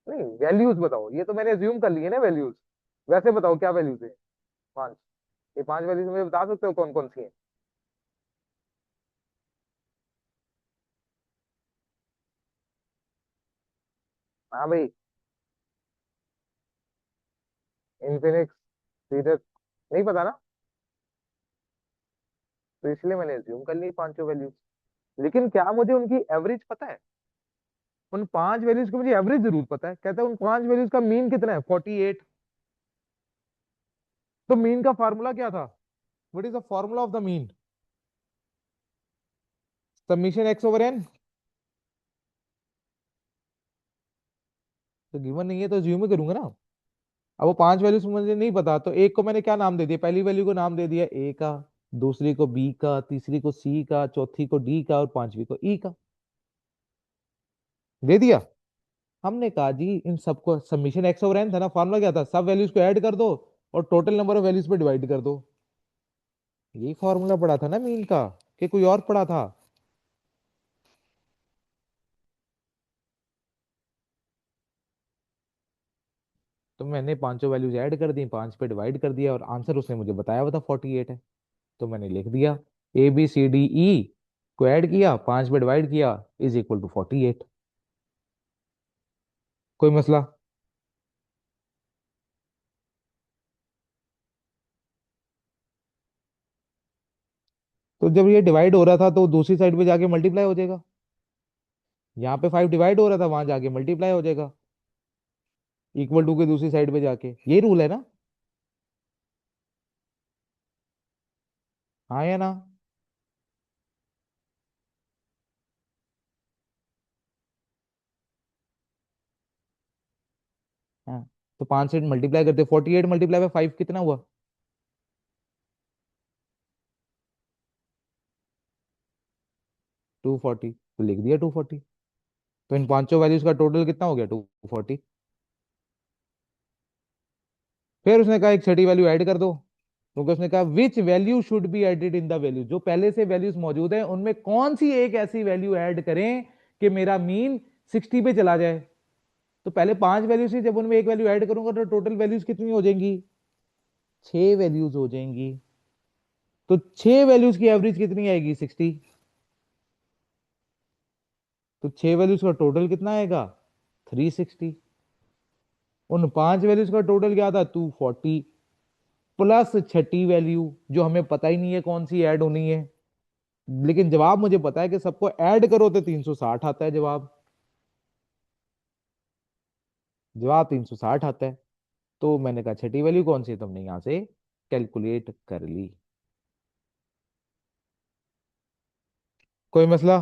नहीं, वैल्यूज बताओ। ये तो मैंने अज्यूम कर लिए ना वैल्यूज। वैसे बताओ क्या वैल्यूज है 5? ये 5 वैल्यूज मुझे बता सकते हो कौन कौन सी है? हाँ भाई। इन्फिनिक्स, सीरियस, नहीं पता ना? तो इसलिए मैंने अज्यूम कर ली पांचों वैल्यूज। लेकिन क्या मुझे उनकी एवरेज पता है? उन 5 वैल्यूज की मुझे एवरेज जरूर पता है। कहते हैं उन 5 वैल्यूज का मीन कितना है? 48। तो मीन का फॉर्मूला क्या था? What is the formula of the mean? Summation x over n. तो गिवन नहीं है तो अज्यूम ही करूंगा ना। अब वो 5 वैल्यूज मुझे नहीं पता, तो एक को मैंने क्या नाम दे दिया? पहली वैल्यू को नाम दे दिया ए का, दूसरी को बी का, तीसरी को सी का, चौथी को डी का और पांचवी को ई का। दे दिया। हमने कहा जी इन सबको समीशन एक्स ओवर एन था ना, फॉर्मूला क्या था? सब वैल्यूज को ऐड कर दो और टोटल नंबर ऑफ वैल्यूज पे डिवाइड कर दो। यही फॉर्मूला पड़ा था ना मीन का, कि कोई और पड़ा था? तो मैंने पांचों वैल्यूज ऐड कर दी, 5 पे डिवाइड कर दिया और आंसर उसने मुझे बताया हुआ था 48 है। तो मैंने लिख दिया ABCDE को ऐड किया, 5 पे डिवाइड किया, इज इक्वल टू 48। कोई मसला? तो जब ये डिवाइड हो रहा था तो दूसरी साइड पे जाके मल्टीप्लाई हो जाएगा। यहाँ पे 5 डिवाइड हो रहा था, वहां जाके मल्टीप्लाई हो जाएगा इक्वल टू के दूसरी साइड पे जाके। ये रूल है ना? हाँ या ना? हाँ। तो 5 से मल्टीप्लाई करते, 48 मल्टीप्लाई बाय 5 कितना हुआ? 240। तो लिख दिया 240। तो इन पांचों वैल्यूज का टोटल कितना हो गया? 240। फिर उसने कहा एक छठी वैल्यू ऐड कर दो, क्योंकि उसने कहा which value should be added in the value, जो पहले से वैल्यूज मौजूद है उनमें कौन सी एक ऐसी वैल्यू ऐड करें कि मेरा मीन 60 पे चला जाए। तो पहले 5 वैल्यूज थी, जब उनमें एक वैल्यू ऐड करूंगा तो टोटल वैल्यूज कितनी हो जाएंगी? 6 वैल्यूज हो जाएंगी। तो 6 वैल्यूज की एवरेज कितनी आएगी? 60। तो 6 वैल्यूज का टोटल कितना आएगा? 360। उन 5 वैल्यूज का टोटल क्या था? 240 प्लस छठी वैल्यू जो हमें पता ही नहीं है कौन सी ऐड होनी है। लेकिन जवाब मुझे पता है कि सबको ऐड करो तो 360 आता है जवाब। जवाब 360 आता है। तो मैंने कहा छठी वैल्यू कौन सी है, तुमने यहां से कैलकुलेट कर ली। कोई मसला?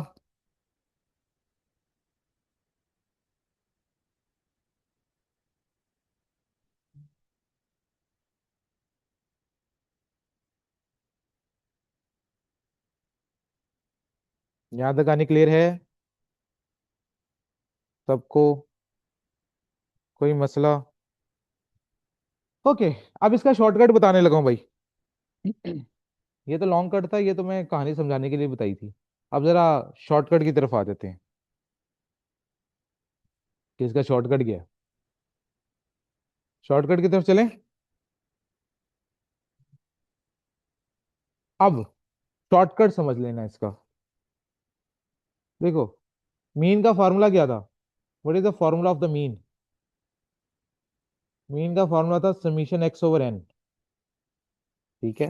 यहां तक आने क्लियर है सबको? कोई मसला? ओके। अब इसका शॉर्टकट बताने लगा हूं भाई। ये तो लॉन्ग कट था, ये तो मैं कहानी समझाने के लिए बताई थी। अब जरा शॉर्टकट की तरफ आ जाते हैं कि इसका शॉर्टकट क्या है। शॉर्टकट की तरफ चलें। अब शॉर्टकट समझ लेना इसका। देखो, मीन का फॉर्मूला क्या था? What is the formula of the mean? Mean का फॉर्मूला था समीशन एक्स ओवर एन। ठीक है।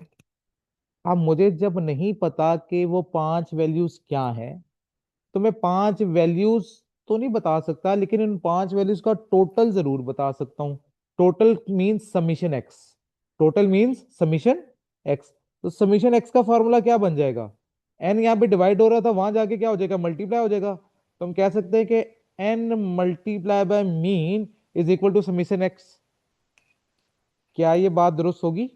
अब मुझे जब नहीं पता कि वो 5 वैल्यूज क्या है, तो मैं 5 वैल्यूज तो नहीं बता सकता, लेकिन इन 5 वैल्यूज का टोटल जरूर बता सकता हूं। Total means summation x. Total means summation x. तो समीशन एक्स का फॉर्मूला क्या बन जाएगा? एन यहाँ पे डिवाइड हो रहा था, वहां जाके क्या हो जाएगा, मल्टीप्लाई हो जाएगा। तो हम कह सकते हैं कि n multiply by mean is equal to summation x. क्या ये बात दुरुस्त होगी?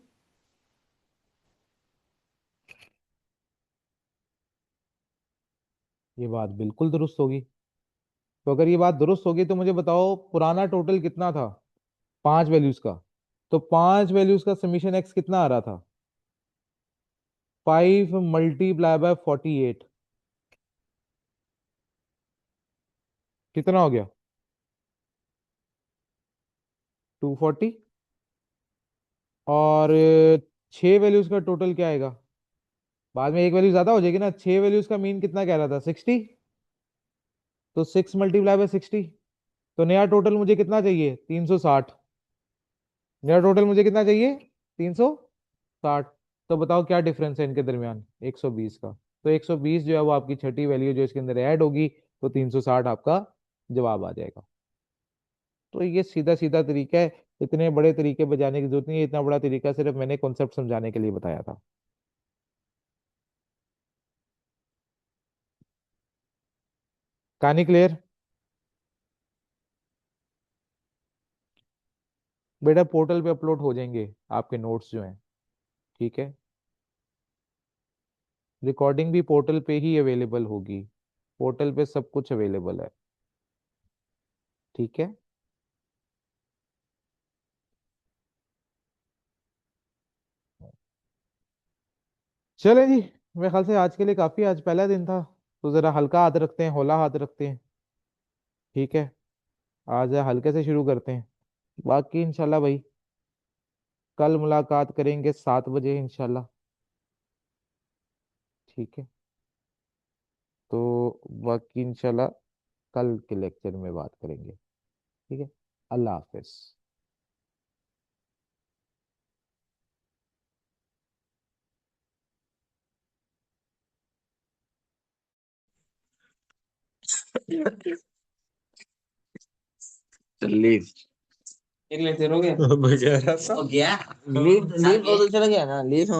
ये बात बिल्कुल दुरुस्त होगी। तो अगर ये बात दुरुस्त होगी तो मुझे बताओ पुराना टोटल कितना था, 5 वैल्यूज का। तो 5 वैल्यूज का समीशन एक्स कितना आ रहा था, 5 × 48। कितना हो गया, 240। और 6 वैल्यूज का टोटल क्या आएगा, बाद में एक वैल्यू ज्यादा हो जाएगी ना, 6 वैल्यूज का मीन कितना कह रहा था, 60। तो 6 × 60। तो नया टोटल मुझे कितना चाहिए, 360। नया टोटल मुझे कितना चाहिए, 360। तो बताओ क्या डिफरेंस है इनके दरमियान, 120 का। तो 120 जो है वो आपकी छठी वैल्यू जो इसके अंदर ऐड होगी, तो 360 आपका जवाब आ जाएगा। तो ये सीधा सीधा तरीका है, इतने बड़े तरीके बजाने की जरूरत नहीं है, इतना बड़ा तरीका सिर्फ मैंने कॉन्सेप्ट समझाने के लिए बताया था। कहानी क्लियर? बेटा पोर्टल पे अपलोड हो जाएंगे आपके नोट्स जो हैं, ठीक है। रिकॉर्डिंग भी पोर्टल पे ही अवेलेबल होगी, पोर्टल पे सब कुछ अवेलेबल है, ठीक है। चलें जी, मेरे ख्याल से आज के लिए काफी, आज पहला दिन था, तो जरा हल्का हाथ रखते हैं, हौला हाथ रखते हैं, ठीक है। आज हल्के से शुरू करते हैं, बाकी इंशाल्लाह भाई कल मुलाकात करेंगे 7 बजे इंशाल्लाह, ठीक है। तो बाकी इंशाल्लाह कल के लेक्चर में बात करेंगे, ठीक है। अल्लाह हाफिज। लीव एक लेक्चर हो गया। बेचारा सा हो गया लीव लीव बदल चला गया ना लीव